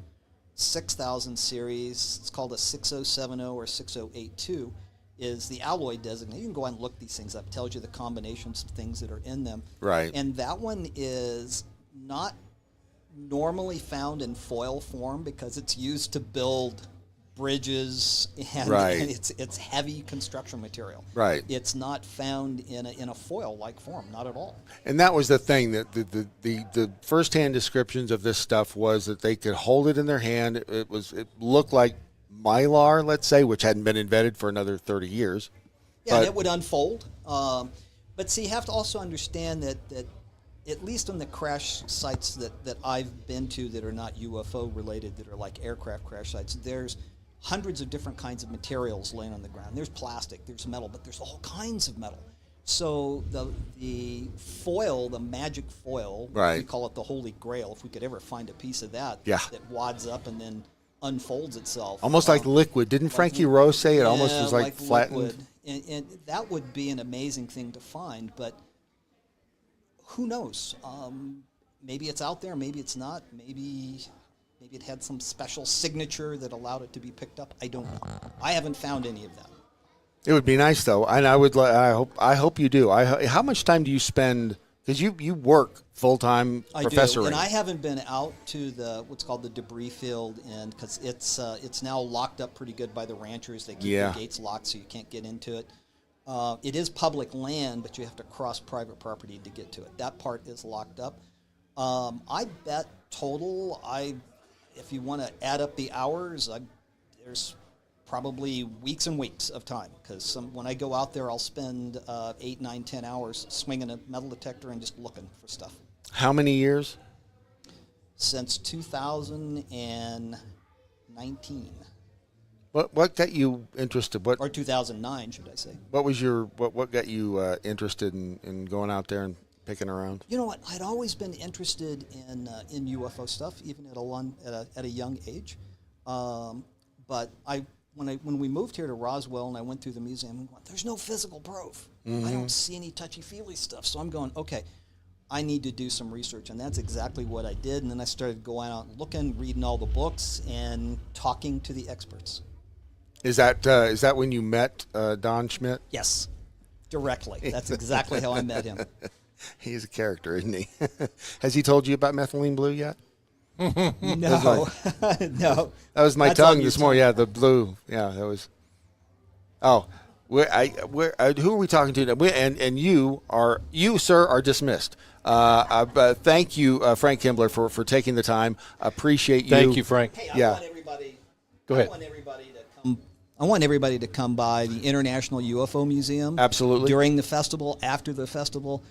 6000 series, it's called a 6070 or 6082, is the alloy designation. You can go out and look these things up. It tells you the combinations of things that are in them. Right. And that one is not normally found in foil form because it's used to build bridges, and, right. and it's heavy construction material. Right. It's not found in a foil-like form, not at all. And that was the thing, that the first-hand descriptions of this stuff was that they could hold it in their hand. It looked like mylar, let's say, which hadn't been invented for another 30 years. Yeah, and it would unfold. But see, you have to also understand that at least on the crash sites that I've been to that are not UFO related, that are like aircraft crash sites, there's hundreds of different kinds of materials laying on the ground. There's plastic, there's metal, but there's all kinds of metal. So the foil, the magic foil, right. we call it the Holy Grail, if we could ever find a piece of that that wads up and then unfolds itself. Almost like liquid. Didn't Frankie Rose say it almost was like flattened? Liquid. And that would be an amazing thing to find, but who knows? Maybe it's out there, maybe it's not, maybe it had some special signature that allowed it to be picked up. I don't know. I haven't found any of them. It would be nice though, and I hope you do. How much time do you spend? Because you work full time professoring. And I haven't been out to what's called the debris field, and because it's now locked up pretty good by the ranchers. They keep the gates locked so you can't get into it. It is public land, but you have to cross private property to get to it. That part is locked up. I bet total, if you want to add up the hours, there's probably weeks and weeks of time, because when I go out there, I'll spend 8, 9, 10 hours swinging a metal detector and just looking for stuff. How many years? Since 2019. What got you interested? Or 2009, should I say? What got you interested in going out there and picking around? You know what? I'd always been interested in UFO stuff, even at a young age. But when we moved here to Roswell and I went through the museum, I'm going, there's no physical proof. Mm-hmm. I don't see any touchy-feely stuff. So I'm going, okay, I need to do some research. And that's exactly what I did. And then I started going out and looking, reading all the books, and talking to the experts. Is that when you met Don Schmidt? Yes, directly. That's exactly how I met him. He's a character, isn't he? Has he told you about methylene blue yet? No, no. That was my tongue this morning. Yeah, the blue. Yeah, that was. Oh, who are we talking to? And you, sir, are dismissed. Thank you, Frank Kimbler, for taking the time. Appreciate you. Thank you, Frank. Hey, I want everybody. Go ahead. I want everybody to come by the International UFO Museum. Absolutely. During the festival, after the festival,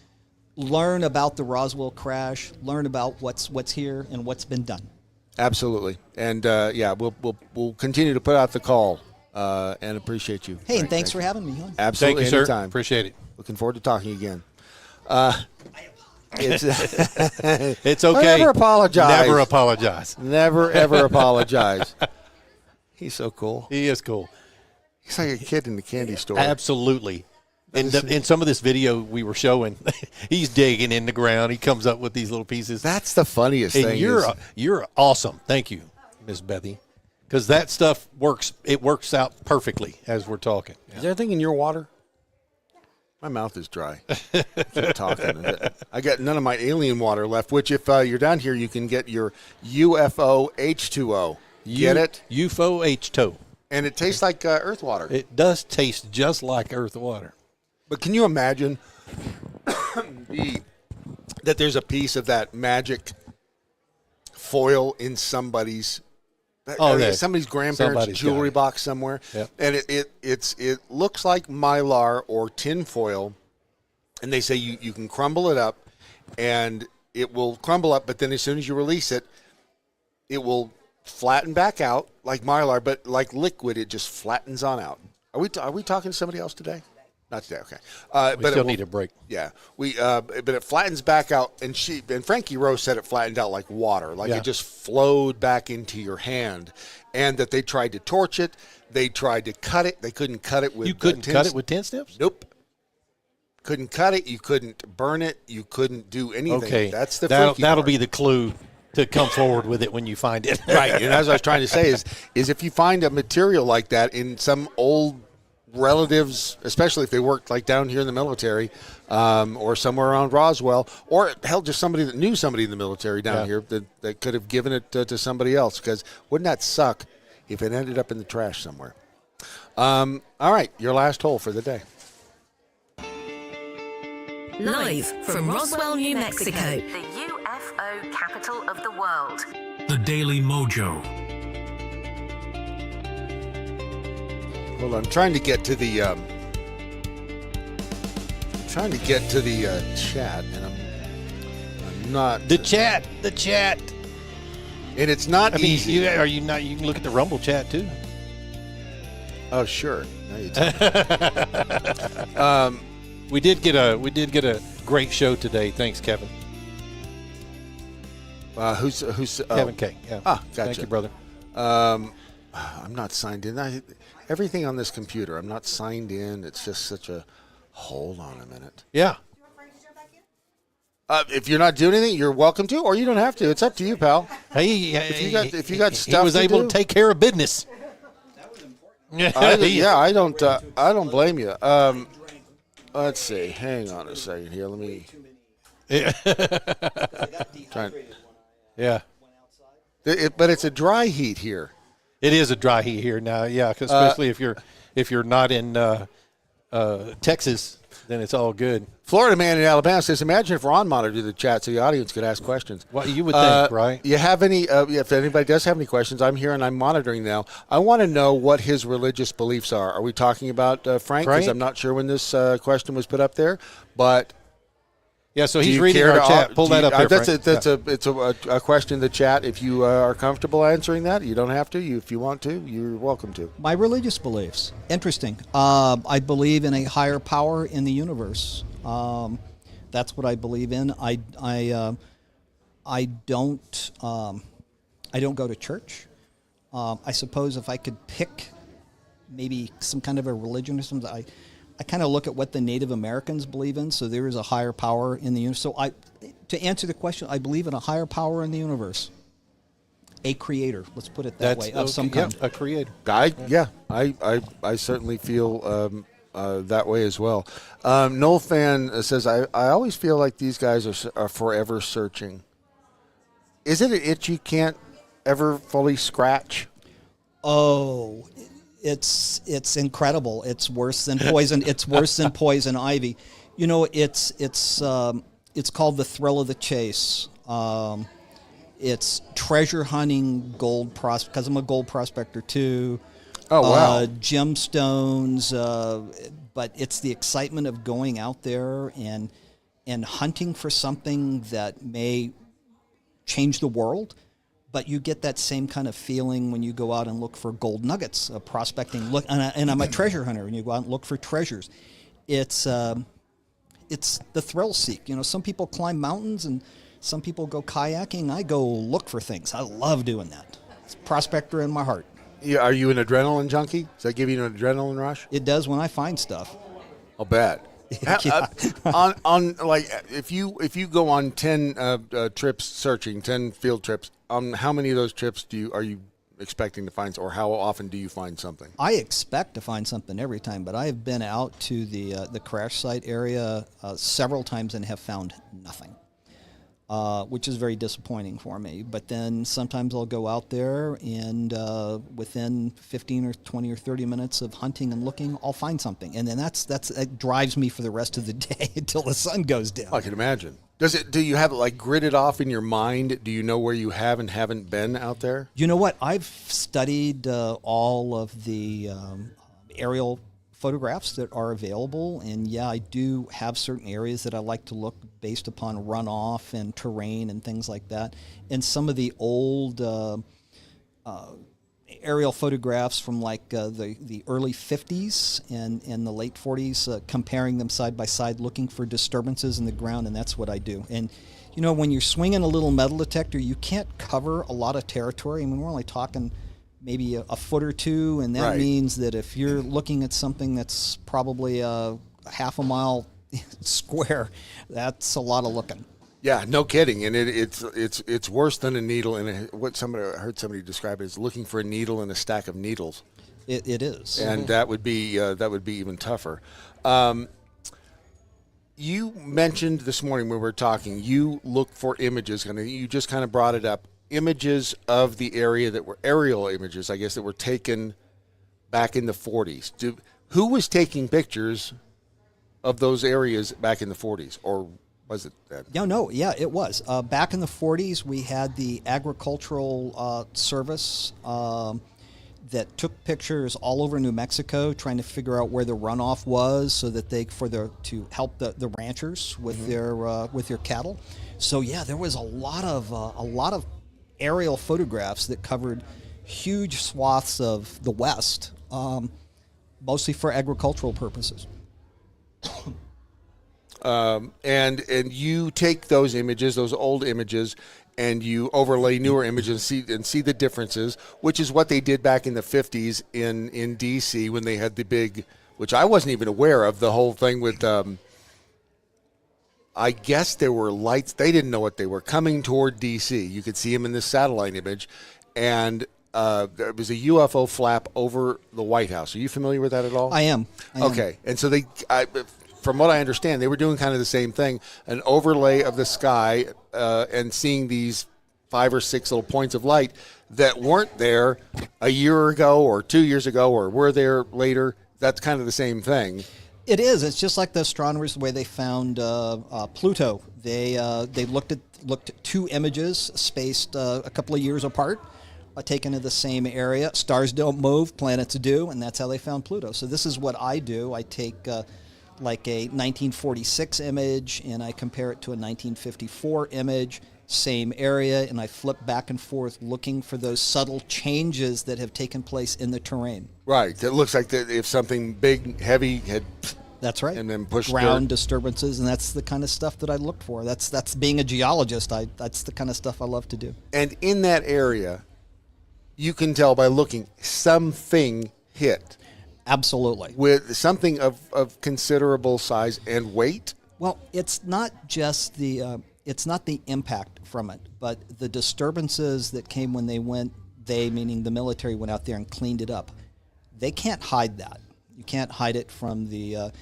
learn about the Roswell crash, learn about what's here and what's been done. Absolutely. And we'll continue to put out the call and appreciate you. Hey, and thanks for having me on. Absolutely. Thank you, anytime. sir. Appreciate it. Looking forward to talking again. It's okay. Never apologize. Never apologize. Never, ever apologize. He's so cool. He is cool. He's like a kid in the candy store. Absolutely. In some of this video we were showing, he's digging in the ground. He comes up with these little pieces. That's the funniest and thing. You're awesome. Thank you, Miss Bethy, because that stuff works. It works out perfectly as we're talking. Is there anything in your water? My mouth is dry. Keep talking. I got none of my alien water left. Which, if you're down here, you can get your UFO H2O. Get it? UFO H2O. And it tastes like earth water. It does taste just like earth water. But can you imagine that there's a piece of that magic foil in somebody's grandparents' jewelry box somewhere? Yep. And it looks like mylar or tin foil, and they say you can crumble it up, and it will crumble up, but then as soon as you release it, it will flatten back out like mylar, but like liquid, it just flattens on out. Are we talking to somebody else today? Not today, okay. We still need a break. Yeah, but it flattens back out, and Frankie Rose said it flattened out like water, like it just flowed back into your hand, and that they tried to torch it, they tried to cut it, they couldn't cut it with. You couldn't cut it with 10 steps? Nope. Couldn't cut it. You couldn't burn it. You couldn't do anything. Okay, That's the that'll part. be the clue to come forward with it when you find it. Right, and as I was trying to say is if you find a material like that in some old relatives, especially if they worked like down here in the military, or somewhere around Roswell, or hell, just somebody that knew somebody in the military down here that could have given it to somebody else, because wouldn't that suck if it ended up in the trash somewhere? All right, your last hole for the day. Live from Roswell, New Mexico, the UFO capital of the world. The Daily MoJo. Well, I'm trying to get to the chat, and I'm not The chat, and it's not easy. You can look at the Rumble chat too. Oh, sure. Now you tell me. We did get a great show today. Thanks, Kevin. Who's Kevin K. Yeah. Ah, gotcha. Thank you, brother. I'm not signed in. Everything on this computer, I'm not signed in. It's just such a. Hold on a minute. Yeah. If you're not doing anything, you're welcome to, or you don't have to. It's up to you, pal. Hey, if you got stuff, he was able to take care of business. I don't blame you. Let's see. Hang on a second here. Let me. Yeah. But it's a dry heat here. It is a dry heat here now. Yeah, 'cause especially if you're not in Texas, then it's all good. Florida man in Alabama says, "Imagine if Ron monitored the chat so the audience could ask questions." Well, you would think, right? You have any? If anybody does have any questions, I'm here and I'm monitoring now. I want to know what his religious beliefs are. Are we talking about Frank? Because I'm not sure when this question was put up there, but. Yeah, so he's reading our chat. Pull that up there, Frank. It's a question in the chat. If you are comfortable answering that, you don't have to. If you want to, you're welcome to. My religious beliefs. Interesting. I believe in a higher power in the universe. That's what I believe in. I don't go to church. I suppose if I could pick maybe some kind of a religion or something, I kind of look at what the Native Americans believe in. So there is a higher power in the universe. So to answer the question, I believe in a higher power in the universe. A creator, let's put it that way, of some kind. Yeah, a creator. I certainly feel that way as well. Noel Fan says, I always feel like these guys are forever searching. Is it an itch you can't ever fully scratch? Oh, it's incredible. It's worse than poison. It's worse than poison ivy. You know, it's called the thrill of the chase. It's treasure hunting gold because I'm a gold prospector too. Oh, wow. Gemstones, but it's the excitement of going out there and hunting for something that may change the world. But you get that same kind of feeling when you go out and look for gold nuggets, prospecting. And I'm a treasure hunter, and you go out and look for treasures. It's the thrill seek. You know, some people climb mountains and some people go kayaking. I go look for things. I love doing that. It's a prospector in my heart. Yeah, are you an adrenaline junkie? Does that give you an adrenaline rush? It does when I find stuff. I'll bet. Yeah. on like if you go on 10 trips searching, 10 field trips, how many of those trips are you expecting to find, or how often do you find something? I expect to find something every time, but I have been out to the crash site area several times and have found nothing, which is very disappointing for me. But then sometimes I'll go out there and within 15 or 20 or 30 minutes of hunting and looking, I'll find something. And then that drives me for the rest of the day until the sun goes down. I can imagine. Do you have it like gridded off in your mind? Do you know where you have and haven't been out there? You know what? I've studied all of the aerial photographs that are available, and yeah, I do have certain areas that I like to look based upon runoff and terrain and things like that. And some of the old aerial photographs from like the early 50s and the late 40s, comparing them side by side, looking for disturbances in the ground, and that's what I do. And you know, when you're swinging a little metal detector, you can't cover a lot of territory. I mean, we're only talking maybe a foot or two, and that means that if you're looking at something that's probably a half a mile square, that's a lot of looking. Yeah, no kidding, and it's worse than a needle in a, I heard somebody describe it as looking for a needle in a stack of needles. It is, and that would be even tougher. You mentioned this morning when we were talking, you look for images, and you just kind of brought it up, images of the area that were aerial images, I guess, that were taken back in the 40s. Who was taking pictures of those areas back in the 40s, or was it that? Yeah, it was. Back in the 40s, we had the Agricultural Service that took pictures all over New Mexico, trying to figure out where the runoff was, so that to help the ranchers with their cattle. So yeah, there was a lot of aerial photographs that covered huge swaths of the West, mostly for agricultural purposes. And you take those images, those old images, and you overlay newer images and see the differences, which is what they did back in the 50s in D.C. when they had the big, which I wasn't even aware of, the whole thing with, I guess there were lights. They didn't know what they were coming toward D.C. You could see them in this satellite image, and there was a UFO flap over the White House. Are you familiar with that at all? I am. Okay, and so from what I understand, they were doing kind of the same thing, an overlay of the sky and seeing these 5 or 6 little points of light that weren't there a year ago or 2 years ago or were there later. That's kind of the same thing. It is. It's just like the astronomers, the way they found Pluto. They looked at 2 images spaced a couple of years apart, taken in the same area. Stars don't move, planets do, and that's how they found Pluto. So this is what I do. I take like a 1946 image, and I compare it to a 1954 image, same area, and I flip back and forth looking for those subtle changes that have taken place in the terrain. Right. It looks like if something big, heavy had... That's right. And then pushed ground disturbances, and that's the kind of stuff that I look for. That's being a geologist. That's the kind of stuff I love to do. And in that area, you can tell by looking, something hit. Absolutely. With something of considerable size and weight? Well, it's not just the impact from it, but the disturbances that came when they, meaning the military, went out there and cleaned it up. They can't hide that. You can't hide it from the,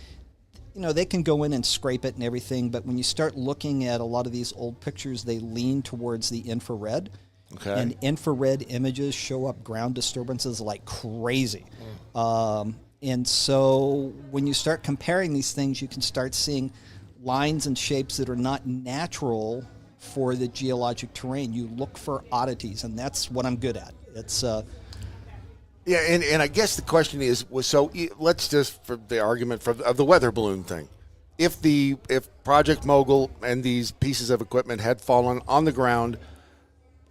they can go in and scrape it and everything, but when you start looking at a lot of these old pictures, they lean towards the infrared. Okay. And infrared images show up ground disturbances like crazy. And so when you start comparing these things, you can start seeing lines and shapes that are not natural for the geologic terrain. You look for oddities, and that's what I'm good at. It's yeah, and I guess the question is, let's just, for the argument of the weather balloon thing, if Project Mogul and these pieces of equipment had fallen on the ground,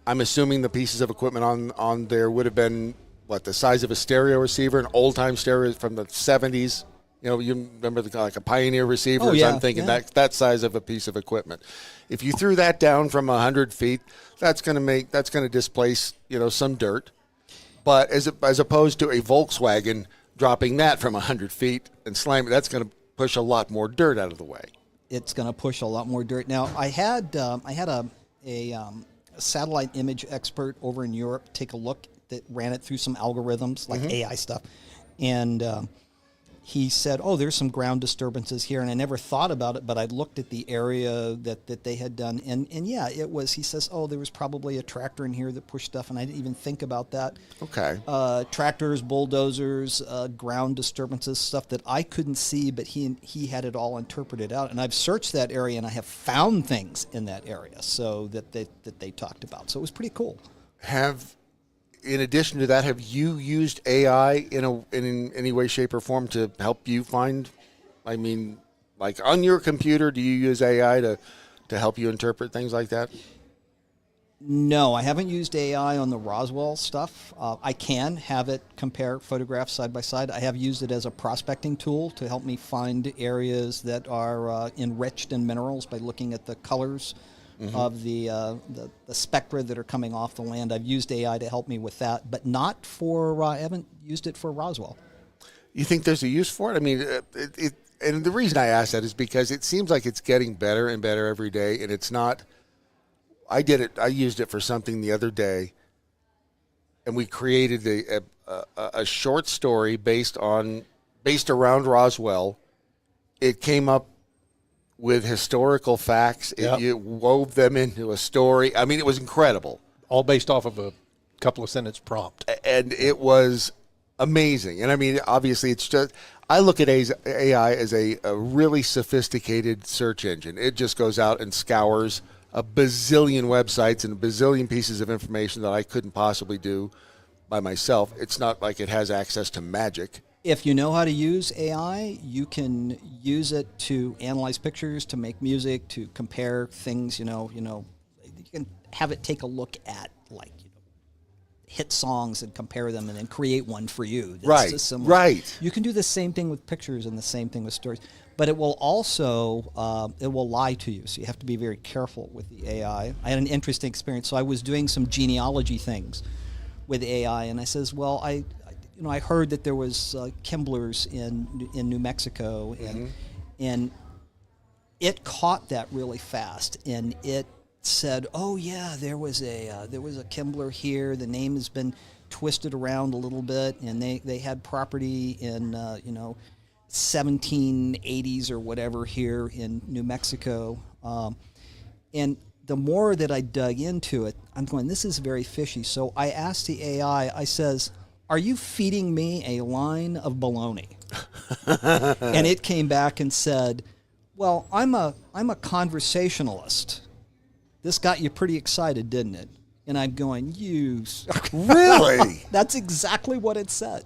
I'm assuming the pieces of equipment on there would have been, the size of a stereo receiver, an old-time stereo from the 70s. You remember like a Pioneer receiver? Oh, yeah, I'm thinking yeah. that size of a piece of equipment. If you threw that down from 100 feet, that's going to displace, some dirt. But as opposed to a Volkswagen dropping that from 100 feet and slamming, that's going to push a lot more dirt out of the way. It's going to push a lot more dirt. Now, I had a satellite image expert over in Europe take a look that ran it through some algorithms, like AI stuff. And he said, there's some ground disturbances here. And I never thought about it, but I looked at the area that they had done. And yeah, it was, he says, there was probably a tractor in here that pushed stuff. And I didn't even think about that. Okay. Tractors, bulldozers, ground disturbances, stuff that I couldn't see, but he had it all interpreted out. And I've searched that area, and I have found things in that area so that they talked about. So it was pretty cool. In addition to that, have you used AI in any way, shape, or form to help you find? I mean, like on your computer, do you use AI to help you interpret things like that? No, I haven't used AI on the Roswell stuff. I can have it compare photographs side by side. I have used it as a prospecting tool to help me find areas that are enriched in minerals by looking at the colors of the spectra that are coming off the land. I've used AI to help me with that, but not for, I haven't used it for Roswell. You think there's a use for it? I mean, and the reason I ask that is because it seems like it's getting better and better every day, and it's not. I used it for something the other day, and we created a short story based around Roswell. It came up with historical facts. It wove them into a story. I mean, it was incredible. All based off of a couple of sentence prompt. And it was amazing. And I mean, obviously, it's just, I look at AI as a really sophisticated search engine. It just goes out and scours a bazillion websites and a bazillion pieces of information that I couldn't possibly do by myself. It's not like it has access to magic. If you know how to use AI, you can use it to analyze pictures, to make music, to compare things. You can have it take a look at hit songs and compare them, and then create one for you. Right. Similar. Right. You can do the same thing with pictures and the same thing with stories, but it will also it will lie to you. So you have to be very careful with the AI. I had an interesting experience. So I was doing some genealogy things with AI, and I says, well, I heard that there was Kimblers in New Mexico, and it caught that really fast, and it said, oh yeah, there was a Kimbler here. The name has been twisted around a little bit, and they had property in 1780s or whatever here in New Mexico, and the more that I dug into it, I'm going, this is very fishy. So I asked the AI, I says, are you feeding me a line of baloney? And it came back and said, well, I'm a conversationalist. This got you pretty excited, didn't it? And I'm going, you... Really? That's exactly what it said.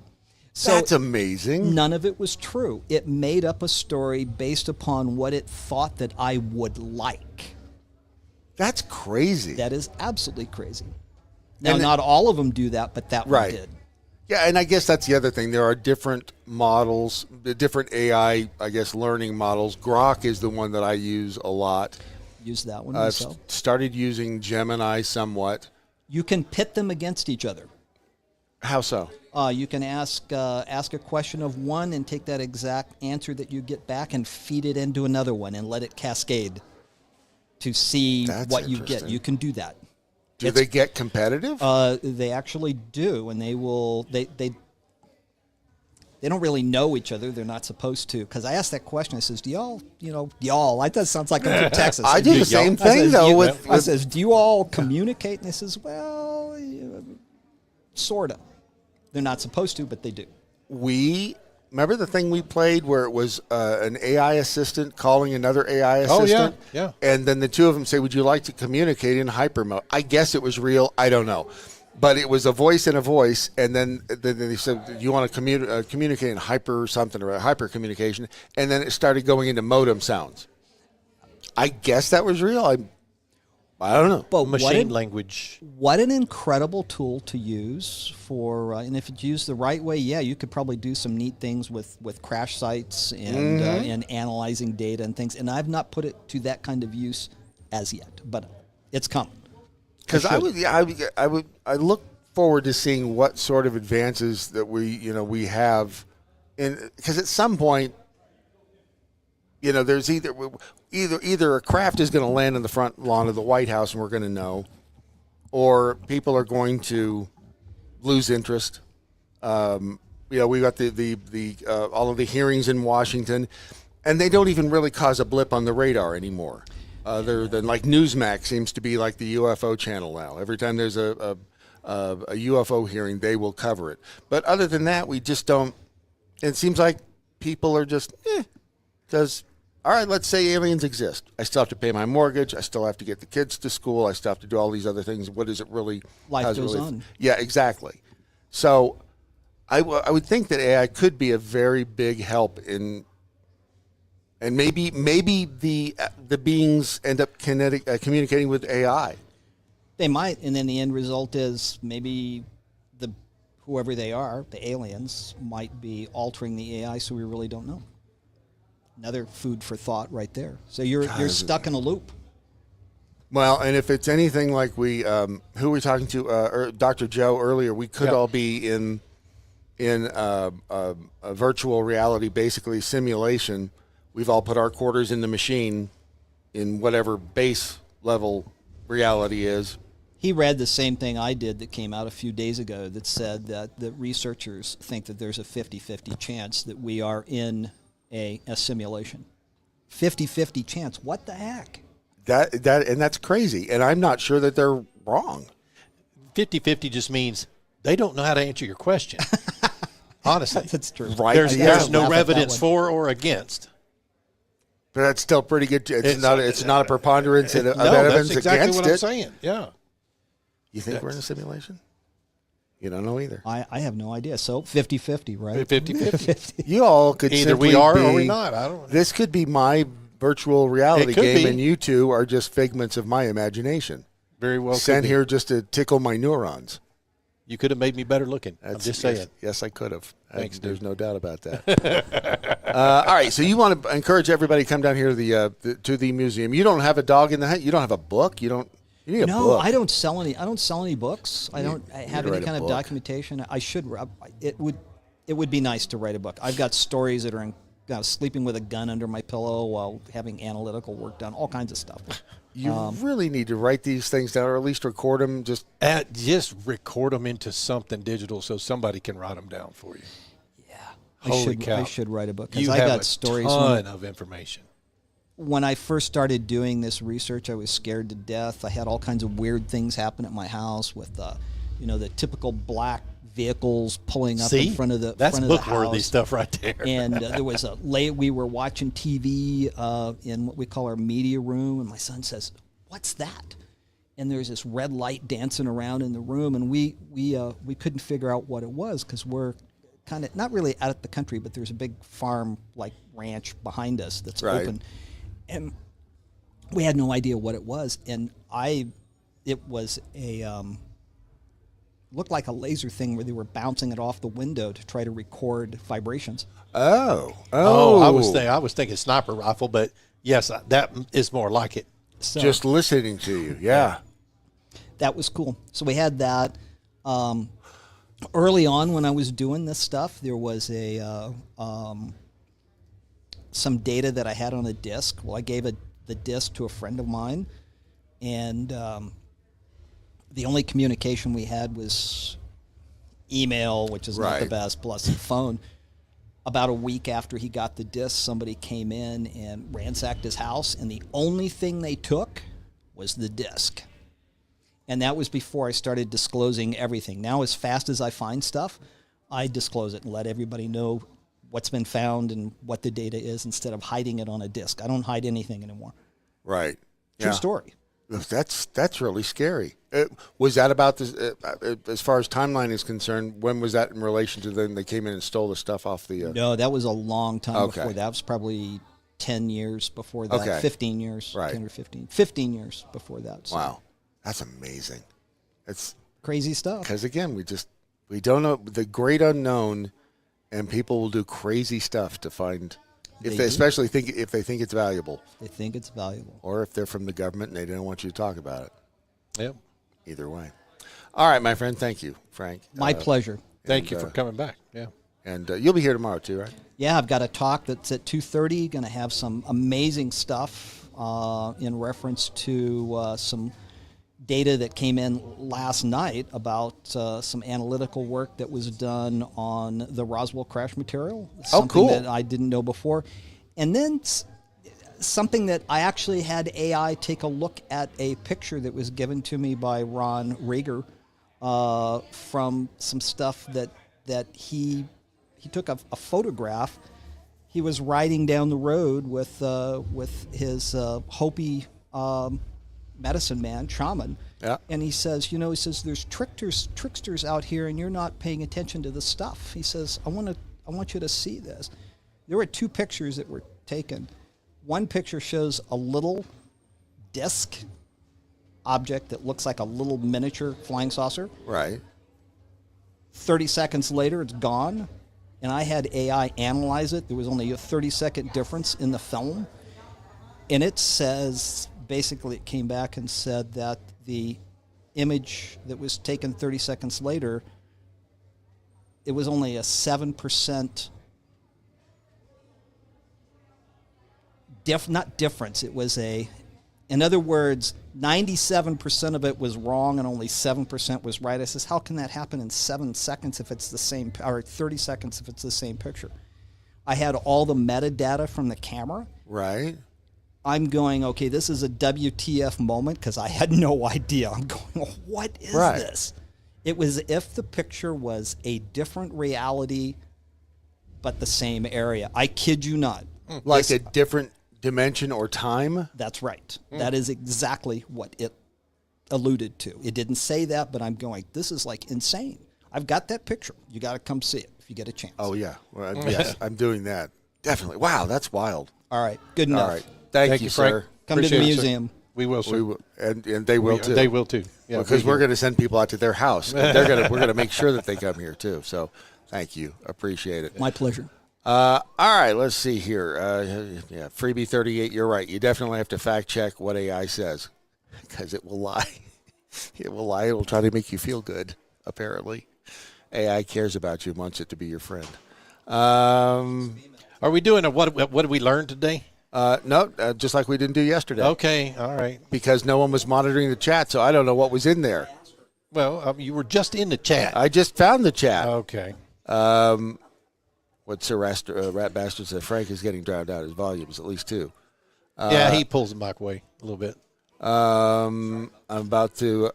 So that's amazing. None of it was true. It made up a story based upon what it thought that I would like. That's crazy. That is absolutely crazy. Now, not all of them do that, but that one did. Yeah, and I guess that's the other thing. There are different models, the different AI, I guess, learning models. Grok is the one that I use a lot. Use that one I've myself. Started using Gemini somewhat. You can pit them against each other. How so? You can ask a question of one and take that exact answer that you get back and feed it into another one and let it cascade to see what you get. You can do that. Do they get competitive? They actually do, and they will. They don't really know each other. They're not supposed to. Because I asked that question. I says, do y'all, that sounds like I'm from Texas. I do the same thing, though. I says, do you all communicate? And they says, well, sort of. They're not supposed to, but they do. Remember the thing we played where it was an AI assistant calling another AI assistant? Oh, yeah. And then the two of them say, would you like to communicate in hyper mode? I guess it was real. I don't know. But it was a voice and a voice, and then they said, do you want to communicate in hyper something or hyper communication? And then it started going into modem sounds. I guess that was real. I don't know. But machine language. What an incredible tool to use for, and if it's used the right way, you could probably do some neat things with crash sites and and analyzing data and things. And I've not put it to that kind of use as yet, but it's coming. Because I look forward to seeing what sort of advances that we have, because at some point, there's either a craft is going to land in the front lawn of the White House and we're going to know, or people are going to lose interest. We got the all of the hearings in Washington, and they don't even really cause a blip on the radar anymore. Other than like Newsmax seems to be like the UFO channel now. Every time there's a UFO hearing, they will cover it. But other than that, we just don't. It seems like people are just because. All right, let's say aliens exist. I still have to pay my mortgage. I still have to get the kids to school. I still have to do all these other things. What is it really? Life goes on. Yeah, exactly. So I would think that AI could be a very big help in, and maybe the beings end up communicating with AI. They might, and then the end result is maybe whoever they are, the aliens, might be altering the AI, so we really don't know. Another food for thought right there. So you're stuck in a loop. Well, and if it's anything like who were we talking to, Dr. Joe earlier, we could all be in in a virtual reality, basically simulation. We've all put our quarters in the machine in whatever base level reality is. He read the same thing I did that came out a few days ago that said that the researchers think that there's a 50-50 chance that we are in a simulation. 50-50 chance. What the heck? That's crazy. And I'm not sure that they're wrong. 50-50 just means they don't know how to answer your question. Honestly. That's true. Right. There's no evidence for or against. But that's still pretty good. It's not a preponderance of evidence that's exactly against what I'm it. saying. Yeah. You think we're in a simulation? You don't know either. I have no idea. So 50-50, right? 50-50. You all could Either simply we are be, or we're not. I don't know. This could be my virtual reality It could game, be. and you two are just figments of my imagination. Very well. Sent could be. here just to tickle my neurons. You could have made me better looking. I'm just saying. Yes, I could have. Thanks, There's dude. no doubt about that. All right, so you want to encourage everybody to come down here to the museum. You don't have a dog in the hat. You don't have a book. You need a book. I don't sell any books. I don't have write any a kind of book. documentation. I should. It would be nice to write a book. I've got stories that are sleeping with a gun under my pillow while having analytical work done, all kinds of stuff. You really need to write these things down, or at least record them. Just record them into something digital so somebody can write them down for you. Yeah, Holy cow. I should write a book. 'Cause You I have got a stories. ton of information. When I first started doing this research, I was scared to death. I had all kinds of weird things happen at my house with, the typical black vehicles pulling up in front of the that's front of the book-worthy house. stuff right there. And there was we were watching TV in what we call our media room, and my son says, "What's that?" And there's this red light dancing around in the room, and we couldn't figure out what it was because we're kind of not really out at the country, but there's a big farm like ranch behind us that's Right. open, and we had no idea what it was. And it was a looked like a laser thing where they were bouncing it off the window to try to record vibrations. Oh, I was thinking sniper rifle, but yes, that is more like it. So just listening to you. Yeah. that was cool. So we had that. Early on when I was doing this stuff, there was some data that I had on a disc. Well, I gave the disc to a friend of mine, and the only communication we had was email, which is not the Right. best, plus the phone. About a week after he got the disc, somebody came in and ransacked his house, and the only thing they took was the disc. And that was before I started disclosing everything. Now, as fast as I find stuff, I disclose it and let everybody know what's been found and what the data is instead of hiding it on a disc. I don't hide anything anymore. Right. True Yeah. story. That's really scary. Was that about this? As far as timeline is concerned, when was that in relation to then they came in and stole the stuff off the? No, that was a long time Okay. before. That was probably 10 years before that. Okay. 15 years. Right. 10 or 15. 15 years before that. So Wow, that's amazing. It's crazy stuff. because again, we don't know the great unknown, and people will do crazy stuff to find. If They they do. especially if they think it's valuable, They think it's valuable. or if they're from the government and they don't want you to talk about it. Yep. Either way. All right, my friend. Thank you, Frank. My pleasure. Thank you for coming back. Yeah. And you'll be here tomorrow too, right? Yeah, I've got a talk that's at 2:30. Going to have some amazing stuff in reference to some data that came in last night about some analytical work that was done on the Roswell crash material. Something cool. that I didn't know before. And then something that I actually had AI take a look at a picture that was given to me by Ron Rager from some stuff that he took a photograph. He was riding down the road with his Hopi medicine man, shaman. Yeah. And he says, there's tricksters out here, and you're not paying attention to the stuff. He says, I want you to see this. There were two pictures that were taken. One picture shows a little disc object that looks like a little miniature flying saucer. Right. 30 seconds later, it's gone. And I had AI analyze it. There was only a 30-second difference in the film. And it says, basically, it came back and said that the image that was taken 30 seconds later it was only a 7% not difference. It was in other words, 97% of it was wrong and only 7% was right. I says, how can that happen in 7 seconds if it's the same, or 30 seconds if it's the same picture? I had all the metadata from the camera. Right. I'm going, okay, this is a WTF moment because I had no idea. I'm going, oh, what is this? It was if the picture was a different reality, but the same area. I kid you not. Like a different dimension or time? That's right. That is exactly what it alluded to. It didn't say that, but I'm going, this is like insane. I've got that picture. You got to come see it if you get a chance. Oh, yeah. Well, yes, I'm doing that. Definitely. Wow, that's wild. All right. Good enough. All right. Thank you, Frank. sir. Come Appreciate to the it, museum. sir. We will, sir. And they will, too. They will, too. Yeah, because we're going to send people out to their house. We're going to make sure that they come here, too. So thank you. Appreciate it. My pleasure. All right, let's see here. Yeah, Freebie 38, you're right. You definitely have to fact check what AI says because it will lie. It will lie. It will try to make you feel good, apparently. AI cares about you and wants it to be your friend. Are we doing what did we learn today? No, just like we didn't do yesterday. Okay, all right. Because no one was monitoring the chat, so I don't know what was in there. Well, you were just in the chat. I just found the chat. Okay. What Sir Rat Bastard said, Frank is getting drowned out. His volume is at least 2. Yeah, he pulls the mic away a little bit. I'm about to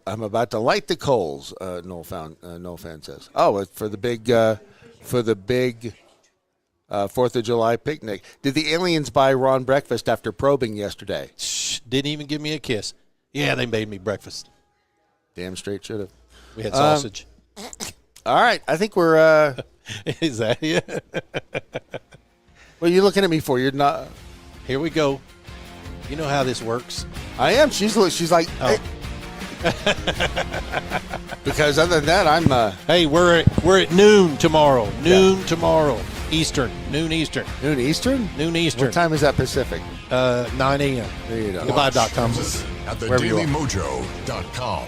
light the coals. Noel fan says. Oh, it's for the big 4th of July picnic. Did the aliens buy Ron breakfast after probing yesterday? Shh, didn't even give me a kiss. Yeah, they made me breakfast. Damn straight should have. We had sausage. All right, I think we're. Is that it? What are you looking at me for? You're not. Here we go. You know how this works. I am. She's like. Oh. Because other than that, I'm. Hey, we're at noon tomorrow. Tomorrow. Eastern. Noon Eastern. Noon Eastern? Noon Eastern. What time is that Pacific? 9 a.m. There you go. Goodbye.com. At Wherever you are. thedailymojo.com.